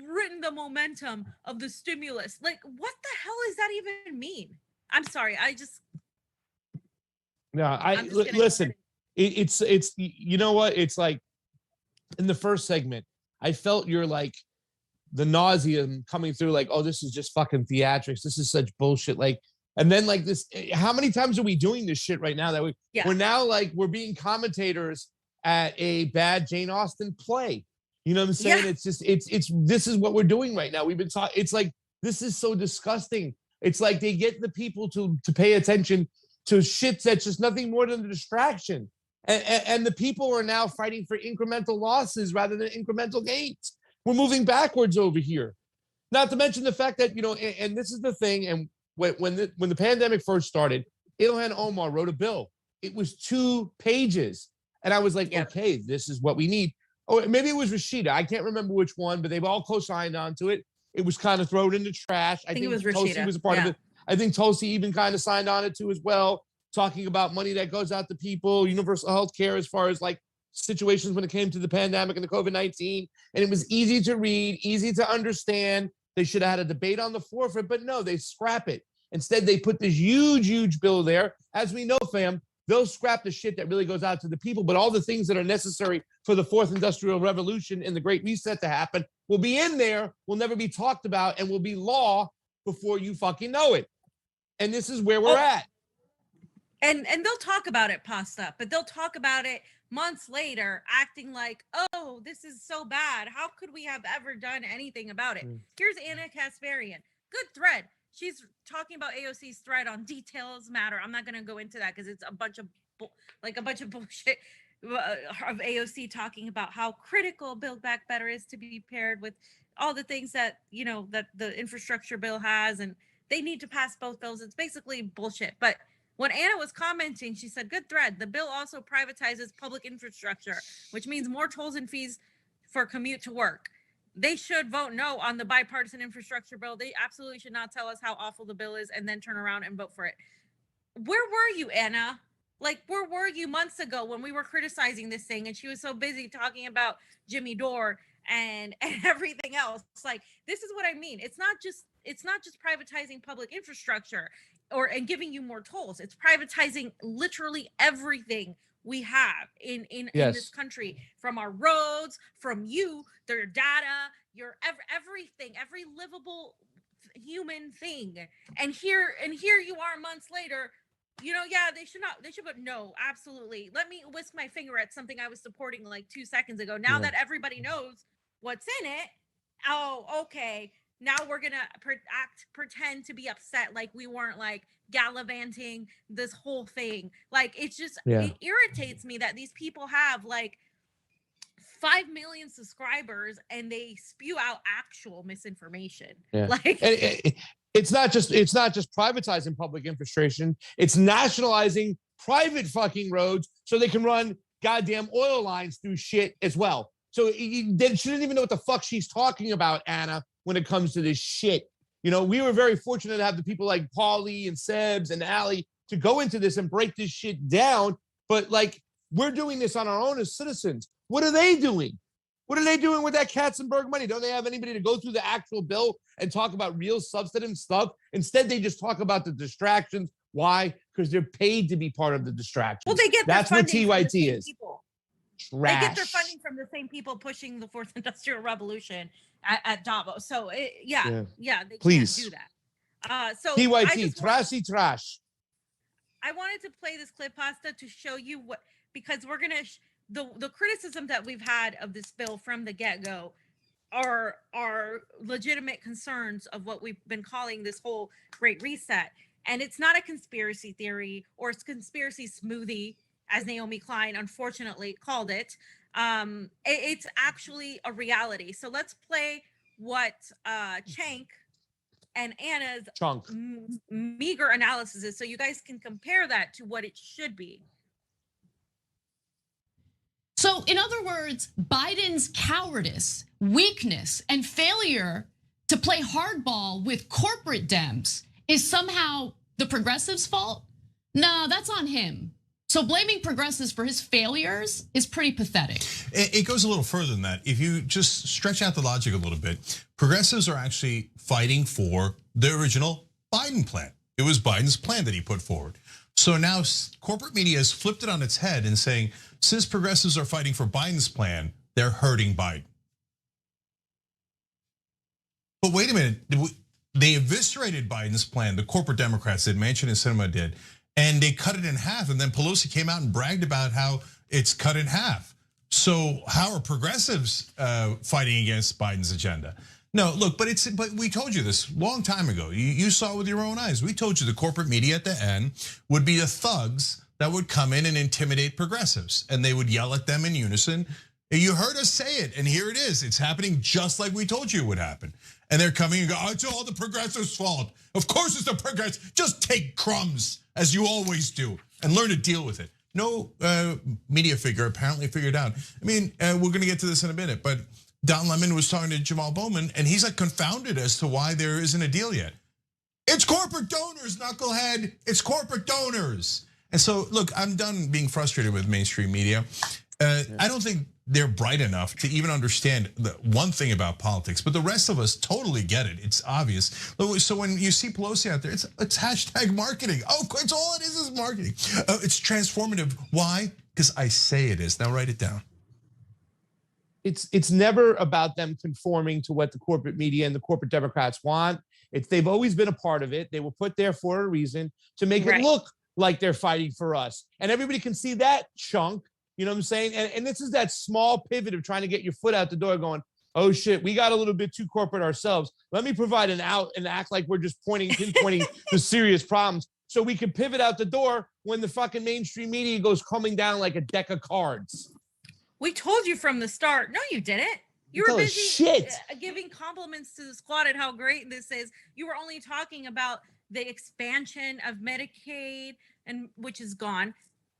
written the momentum of the stimulus. Like, what the hell does that even mean? I'm sorry, listen. It's you know what? It's like in the first segment, I felt you're like the nauseum coming through, like, oh, this is just fucking theatrics. This is such bullshit. Like, and then like this, how many times are we doing this shit right now that we're now like we're being commentators at a bad Jane Austen play? You know what I'm saying? Yeah. It's just it's this is what we're doing right now. We've been talking. It's like this is so disgusting. It's like they get the people to pay attention to shit that's just nothing more than a distraction. And the people are now fighting for incremental losses rather than incremental gains. We're moving backwards over here. Not to mention the fact that, you know, and this is the thing, and when the pandemic first started, Ilhan Omar wrote a bill. It was 2 pages. And I was like, okay, this is what we need. Oh, maybe it was Rashida. I can't remember which one, but they've all co-signed onto it. It was kind of thrown in the trash. I think it was Tulsi Rashida. was a part of it. I think Tulsi even kind of signed on it too as well, talking about money that goes out to people, universal health care, as far as like situations when it came to the pandemic and the COVID-19. And it was easy to read, easy to understand. They should have had a debate on the floor for it, but no, they scrap it. Instead, they put this huge bill there. As we know, fam, they'll scrap the shit that really goes out to the people, but all the things that are necessary for the 4th Industrial Revolution and the Great Reset to happen will be in there, will never be talked about, and will be law before you fucking know it. And this is where we're at. And they'll talk about it, Pasta, but they'll talk about it months later, acting like, oh, this is so bad. How could we have ever done anything about it? Here's Anna Kasparian. Good thread. She's talking about AOC's thread on details matter. I'm not going to go into that because it's a bunch of bullshit of AOC talking about how critical Build Back Better is to be paired with all the things that, you know, that the infrastructure bill has, and they need to pass both bills. It's basically bullshit. But when Anna was commenting, she said, good thread. The bill also privatizes public infrastructure, which means more tolls and fees for commute to work. They should vote no on the bipartisan infrastructure bill. They absolutely should not tell us how awful the bill is and then turn around and vote for it. Where were you, Anna? Like, where were you months ago when we were criticizing this thing and she was so busy talking about Jimmy Dore and everything else? Like, this is what I mean. It's not just privatizing public infrastructure and giving you more tolls. It's privatizing literally everything we have in this country, from our roads, from their data, your everything, every livable human thing. And here you are months later Yeah, they should not. They should, but no, absolutely. Let me whisk my finger at something I was supporting like 2 seconds ago. Now that everybody knows what's in it, oh, okay. Now we're gonna pretend to be upset like we weren't like gallivanting this whole thing. Like it irritates me that these people have like 5 million subscribers and they spew out actual misinformation. Like it's not just privatizing public infrastructure, it's nationalizing private fucking roads so they can run goddamn oil lines through shit as well. So she didn't even know what the fuck she's talking about, Anna, when it comes to this shit. We were very fortunate to have the people like Paulie and Sebs and Allie to go into this and break this shit down. But like, we're doing this on our own as citizens. What are they doing? What are they doing with that Katzenberg money? Don't they have anybody to go through the actual bill and talk about real substantive stuff? Instead, they just talk about the distractions. Why? Because they're paid to be part of the distractions. Well, they get that's what TYT is. They get their funding from the same people pushing the fourth industrial revolution at Davos. So they Please can't do that. So TYT, trashy trash. I wanted to play this clip, Pasta, to show you because we're gonna the criticism that we've had of this bill from the get-go are legitimate concerns of what we've been calling this whole Great Reset. And it's not a conspiracy theory or it's conspiracy smoothie, as Naomi Klein unfortunately called it. It's actually a reality. So let's play what Cenk and Anna's meager analysis is, so you guys can compare that to what it should be. So, in other words, Biden's cowardice, weakness, and failure to play hardball with corporate Dems is somehow the progressives' fault? No, that's on him. So blaming progressives for his failures is pretty pathetic. It goes a little further than that. If you just stretch out the logic a little bit, progressives are actually fighting for the original Biden plan. It was Biden's plan that he put forward. So now corporate media has flipped it on its head and saying, since progressives are fighting for Biden's plan, they're hurting Biden. But wait a minute, they eviscerated Biden's plan. The corporate Democrats did, Manchin and Sinema did, and they cut it in half. And then Pelosi came out and bragged about how it's cut in half. So how are progressives fighting against Biden's agenda? No, look, but we told you this a long time ago. You saw it with your own eyes. We told you the corporate media at the end would be the thugs that would come in and intimidate progressives, and they would yell at them in unison. You heard us say it, and here it is. It's happening just like we told you it would happen. And they're coming and go, oh, it's all the progressives' fault. Of course it's the progressives. Just take crumbs, as you always do, and learn to deal with it. No media figure apparently figured out. I mean, we're gonna get to this in a minute, but Don Lemon was talking to Jamal Bowman, and he's like confounded as to why there isn't a deal yet. It's corporate donors, knucklehead. It's corporate donors. And so, look, I'm done being frustrated with mainstream media. I don't think they're bright enough to even understand the one thing about politics, but the rest of us totally get it. It's obvious. So when you see Pelosi out there, it's hashtag marketing. Oh, it's all it is marketing. It's transformative. Why? Because I say it is. Now write it down. It's never about them conforming to what the corporate media and the corporate Democrats want. They've always been a part of it. They were put there for a reason, to make it look like they're fighting for us. And everybody can see that chunk, you know what I'm saying? And this is that small pivot of trying to get your foot out the door going, oh shit, we got a little bit too corporate ourselves. Let me provide an out and act like we're just pinpointing the serious problems so we can pivot out the door when the fucking mainstream media goes coming down like a deck of cards. We told you from the start. No, you didn't. You were busy giving compliments to the squad and how great this is. You were only talking about the expansion of Medicaid, and which is gone.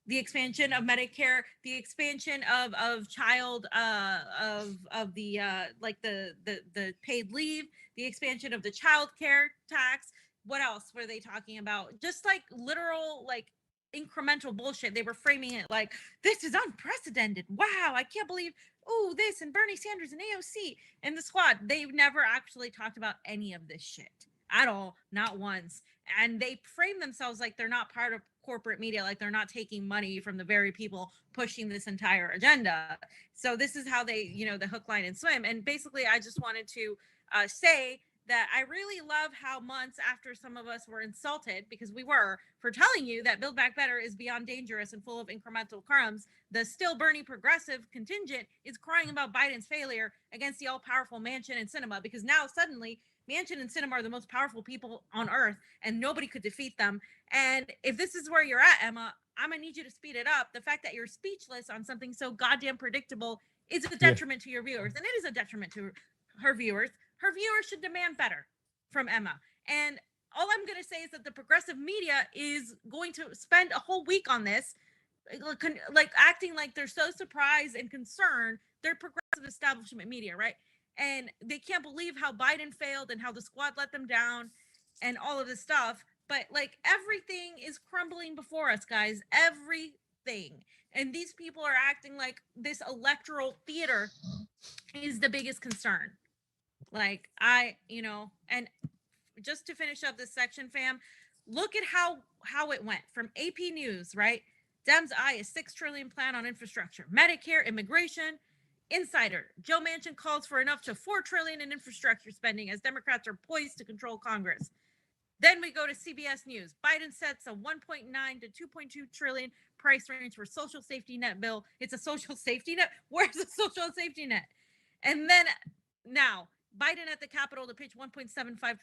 The expansion of Medicare, the expansion of child of the like the paid leave, the expansion of the child care tax. What else were they talking about? Just like literal like incremental bullshit. They were framing it like, this is unprecedented. Wow, I can't believe, oh, this and Bernie Sanders and AOC and the squad. They've never actually talked about any of this shit at all, not once. And they frame themselves like they're not part of corporate media, like they're not taking money from the very people pushing this entire agenda. So this is how they, the hook, line, and swim. And basically, I just wanted to say that I really love how months after some of us were insulted, because we were, for telling you that Build Back Better is beyond dangerous and full of incremental crumbs, the still Bernie progressive contingent is crying about Biden's failure against the all-powerful Manchin and Sinema, because now suddenly Manchin and Sinema are the most powerful people on earth and nobody could defeat them. And if this is where you're at, Emma, I'm gonna need you to speed it up. The fact that you're speechless on something so goddamn predictable is a detriment to your viewers, and it is a detriment to her viewers. Her viewers should demand better from Emma. And all I'm going to say is that the progressive media is going to spend a whole week on this, like acting like they're so surprised and concerned. They're progressive establishment media, right? And they can't believe how Biden failed and how the squad let them down and all of this stuff. But like everything is crumbling before us, guys. Everything. And these people are acting like this electoral theater is the biggest concern. Like and just to finish up this section, fam, look at how it went from AP News, right? Dems eye a $6 trillion plan on infrastructure, Medicare, immigration. Insider, Joe Manchin calls for enough to $4 trillion in infrastructure spending as Democrats are poised to control Congress. Then we go to CBS News. Biden sets a 1.9 to 2.2 trillion price range for social safety net bill. It's a social safety net. Where's the social safety net? And then now Biden at the Capitol to pitch $1.75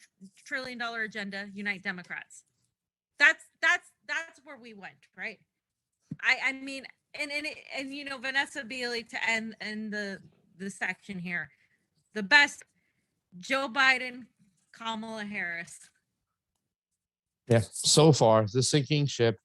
trillion agenda, unite Democrats. That's where we went, right? I mean, and you know, Vanessa Beeley to end the section here. The best, Joe Biden, Kamala Harris. Yeah, so far, the sinking ship.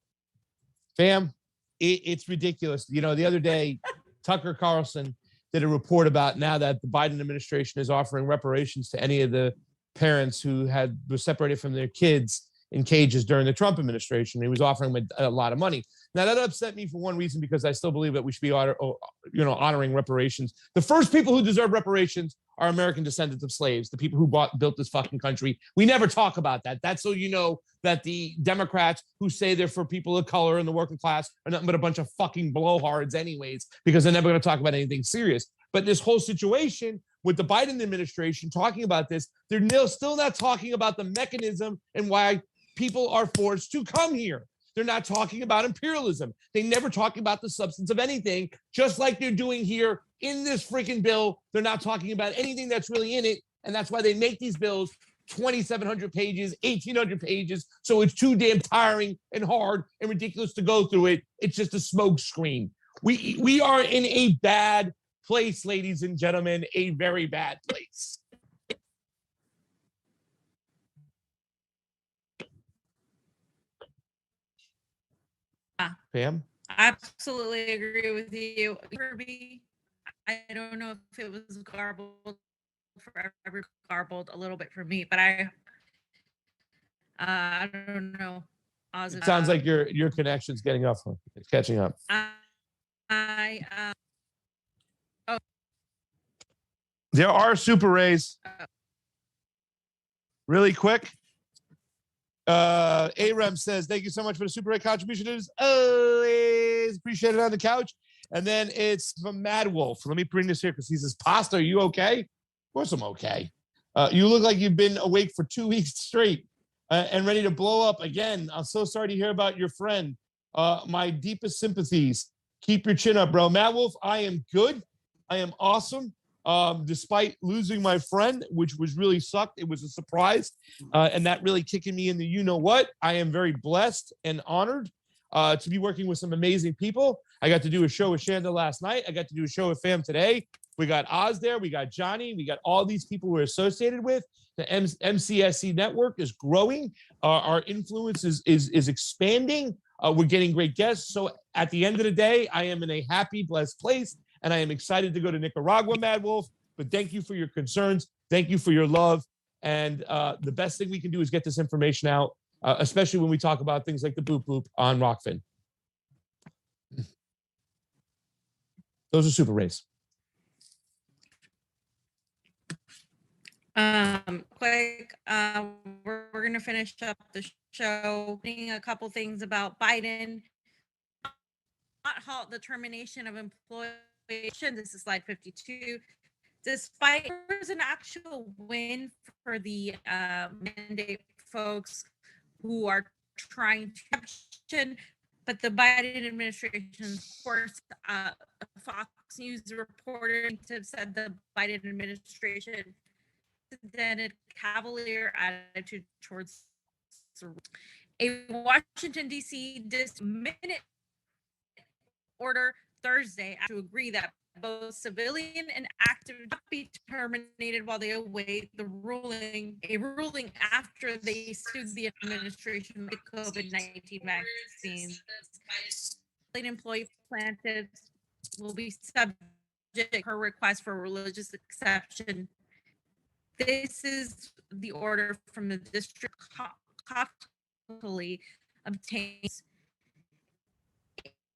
Fam, it's ridiculous. You know, the other day, Tucker Carlson did a report about now that the Biden administration is offering reparations to any of the parents who were separated from their kids in cages during the Trump administration. He was offering them a lot of money. Now, that upset me for one reason, because I still believe that we should be honoring reparations. The first people who deserve reparations are American descendants of slaves, the people who built this fucking country. We never talk about that. That's so you know that the Democrats who say they're for people of color and the working class are nothing but a bunch of fucking blowhards anyways, because they're never going to talk about anything serious. But this whole situation with the Biden administration talking about this, they're still not talking about the mechanism and why people are forced to come here. They're not talking about imperialism. They never talk about the substance of anything, just like they're doing here in this freaking bill. They're not talking about anything that's really in it. And that's why they make these bills 2,700 pages, 1,800 pages. So it's too damn tiring and hard and ridiculous to go through it. It's just a smoke screen. We are in a bad place, ladies and gentlemen, a very bad place. Pam? I absolutely agree with you. I don't know if it was garbled a little bit for me, but I don't know. It sounds like your connection's getting up. It's catching up. There are super rays. Really quick. Aram says, thank you so much for the super ray contribution. It is always appreciated on the couch. And then it's from Mad Wolf. Let me bring this here because he says, Pasta, are you okay? Of course I'm okay. You look like you've been awake for 2 weeks straight and ready to blow up again. I'm so sorry to hear about your friend. My deepest sympathies. Keep your chin up, bro. Mad Wolf, I am good. I am awesome. Despite losing my friend, which was really sucked. It was a surprise. And that really kicking me in the you-know-what. I am very blessed and honored to be working with some amazing people. I got to do a show with Shanda last night. I got to do a show with Fam today. We got Oz there. We got Johnny. We got all these people we're associated with. The MCSC network is growing. Our influence is expanding. We're getting great guests. So at the end of the day, I am in a happy, blessed place. And I am excited to go to Nicaragua, Mad Wolf. But thank you for your concerns. Thank you for your love. And the best thing we can do is get this information out, especially when we talk about things like the boop boop on Rokfin. Those are super rays. Quick, we're going to finish up the show. A couple things about Biden. Not halt the termination of employee. This is slide 52. despite there's an actual win for the mandate folks who are trying to, but the Biden administration, of course, Fox News reported to have said the Biden administration presented cavalier attitude towards a Washington D.C. minute order Thursday to agree that both civilian and active not be terminated while they await the ruling. A ruling after they sued the administration with COVID-19 vaccines. Employee plaintiffs will be subject to her request for religious exception. This is the order from the district obtained,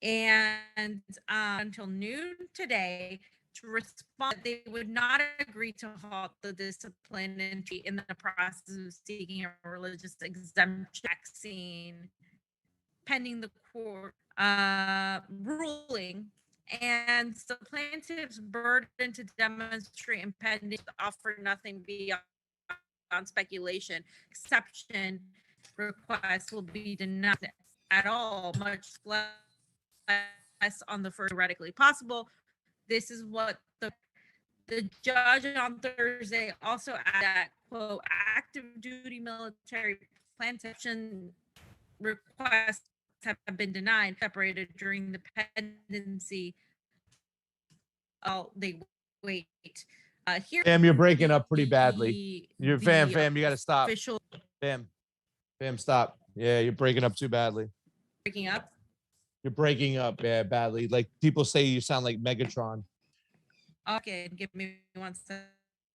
and until noon today to respond, they would not agree to halt the discipline in the process of seeking a religious exemption vaccine pending the court ruling. And the plaintiff's burden to demonstrate impending offer nothing beyond speculation. Exception requests will be denied at all, much less on the first theoretically possible. This is what the judge on Thursday also added that, quote, active duty military plantation requests have been denied, separated during the pendency. Oh, they wait. Here, Fam, you're breaking up pretty badly. You're the fam, you got to stop. Official Fam, stop. Yeah, you're breaking up too badly. breaking up. You're breaking up, yeah, badly. Like people say, you sound like Megatron. Okay, give me 1 second.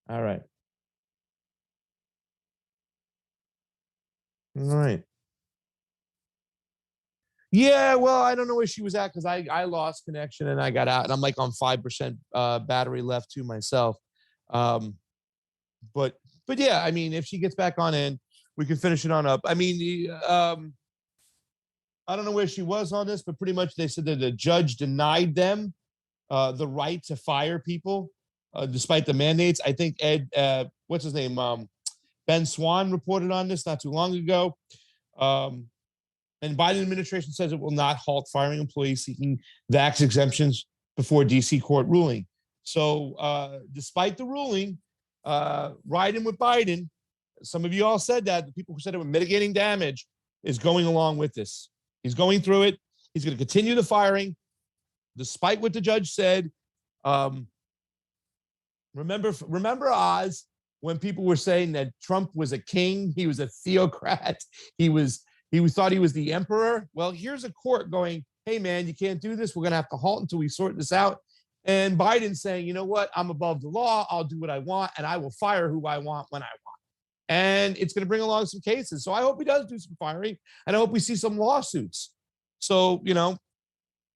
All right. All right. Yeah, well, I don't know where she was at because I lost connection and I got out and I'm like on 5% battery left to myself. But yeah, I mean, if she gets back on in, we can finish it on up. I mean, I don't know where she was on this, but pretty much they said that the judge denied them the right to fire people despite the mandates. I think what's his name? Ben Swan reported on this not too long ago. And Biden administration says it will not halt firing employees seeking vax exemptions before DC court ruling. So despite the ruling, riding with Biden, some of you all said that, the people who said it was mitigating damage is going along with this. He's going through it. He's going to continue the firing, despite what the judge said. Remember Oz, when people were saying that Trump was a king, he was a theocrat, he thought he was the emperor. Well, here's a court going, hey man, you can't do this. We're going to have to halt until we sort this out. And Biden saying, you know what? I'm above the law. I'll do what I want and I will fire who I want when I want. And it's going to bring along some cases. So I hope he does do some firing and I hope we see some lawsuits. So, you know,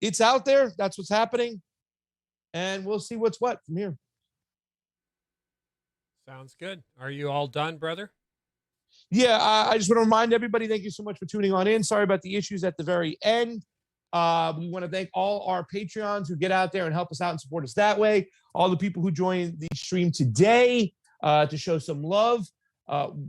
it's out there. That's what's happening. And we'll see what's what from here. Sounds good. Are you all done, brother? Yeah, I just want to remind everybody, thank you so much for tuning on in. Sorry about the issues at the very end. We want to thank all our Patreons who get out there and help us out and support us that way. All the people who joined the stream today to show some love.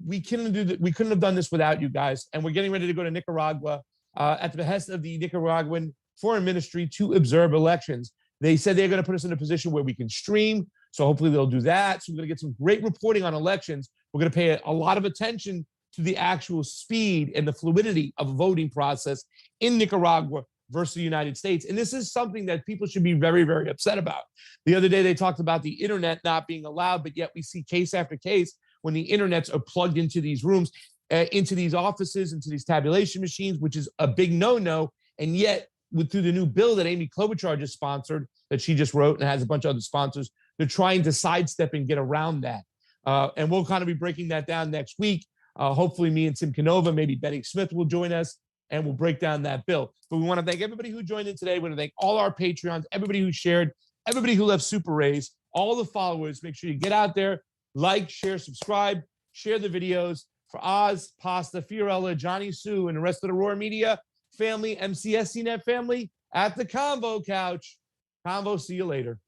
We couldn't have done this without you guys. And we're getting ready to go to Nicaragua at the behest of the Nicaraguan Foreign Ministry to observe elections. They said they're going to put us in a position where we can stream. So hopefully they'll do that. So we're going to get some great reporting on elections. We're going to pay a lot of attention to the actual speed and the fluidity of a voting process in Nicaragua versus the United States. And this is something that people should be very, very upset about. The other day, they talked about the internet not being allowed, but yet we see case after case when the internets are plugged into these rooms, into these offices, into these tabulation machines, which is a big no-no. And yet, through the new bill that Amy Klobuchar just sponsored, that she just wrote and has a bunch of other sponsors, they're trying to sidestep and get around that. And we'll kind of be breaking that down next week. Hopefully me and Tim Canova, maybe Betty Smith will join us and we'll break down that bill. But we want to thank everybody who joined in today. We want to thank all our Patreons, everybody who shared, everybody who left Super Rays, all the followers. Make sure you get out there, like, share, subscribe, share the videos. For Oz, Pasta, Fiorella, Jonny Sue, and the rest of the Roar Media family, MCSCNet family, at the Convo Couch. Convo, see you later.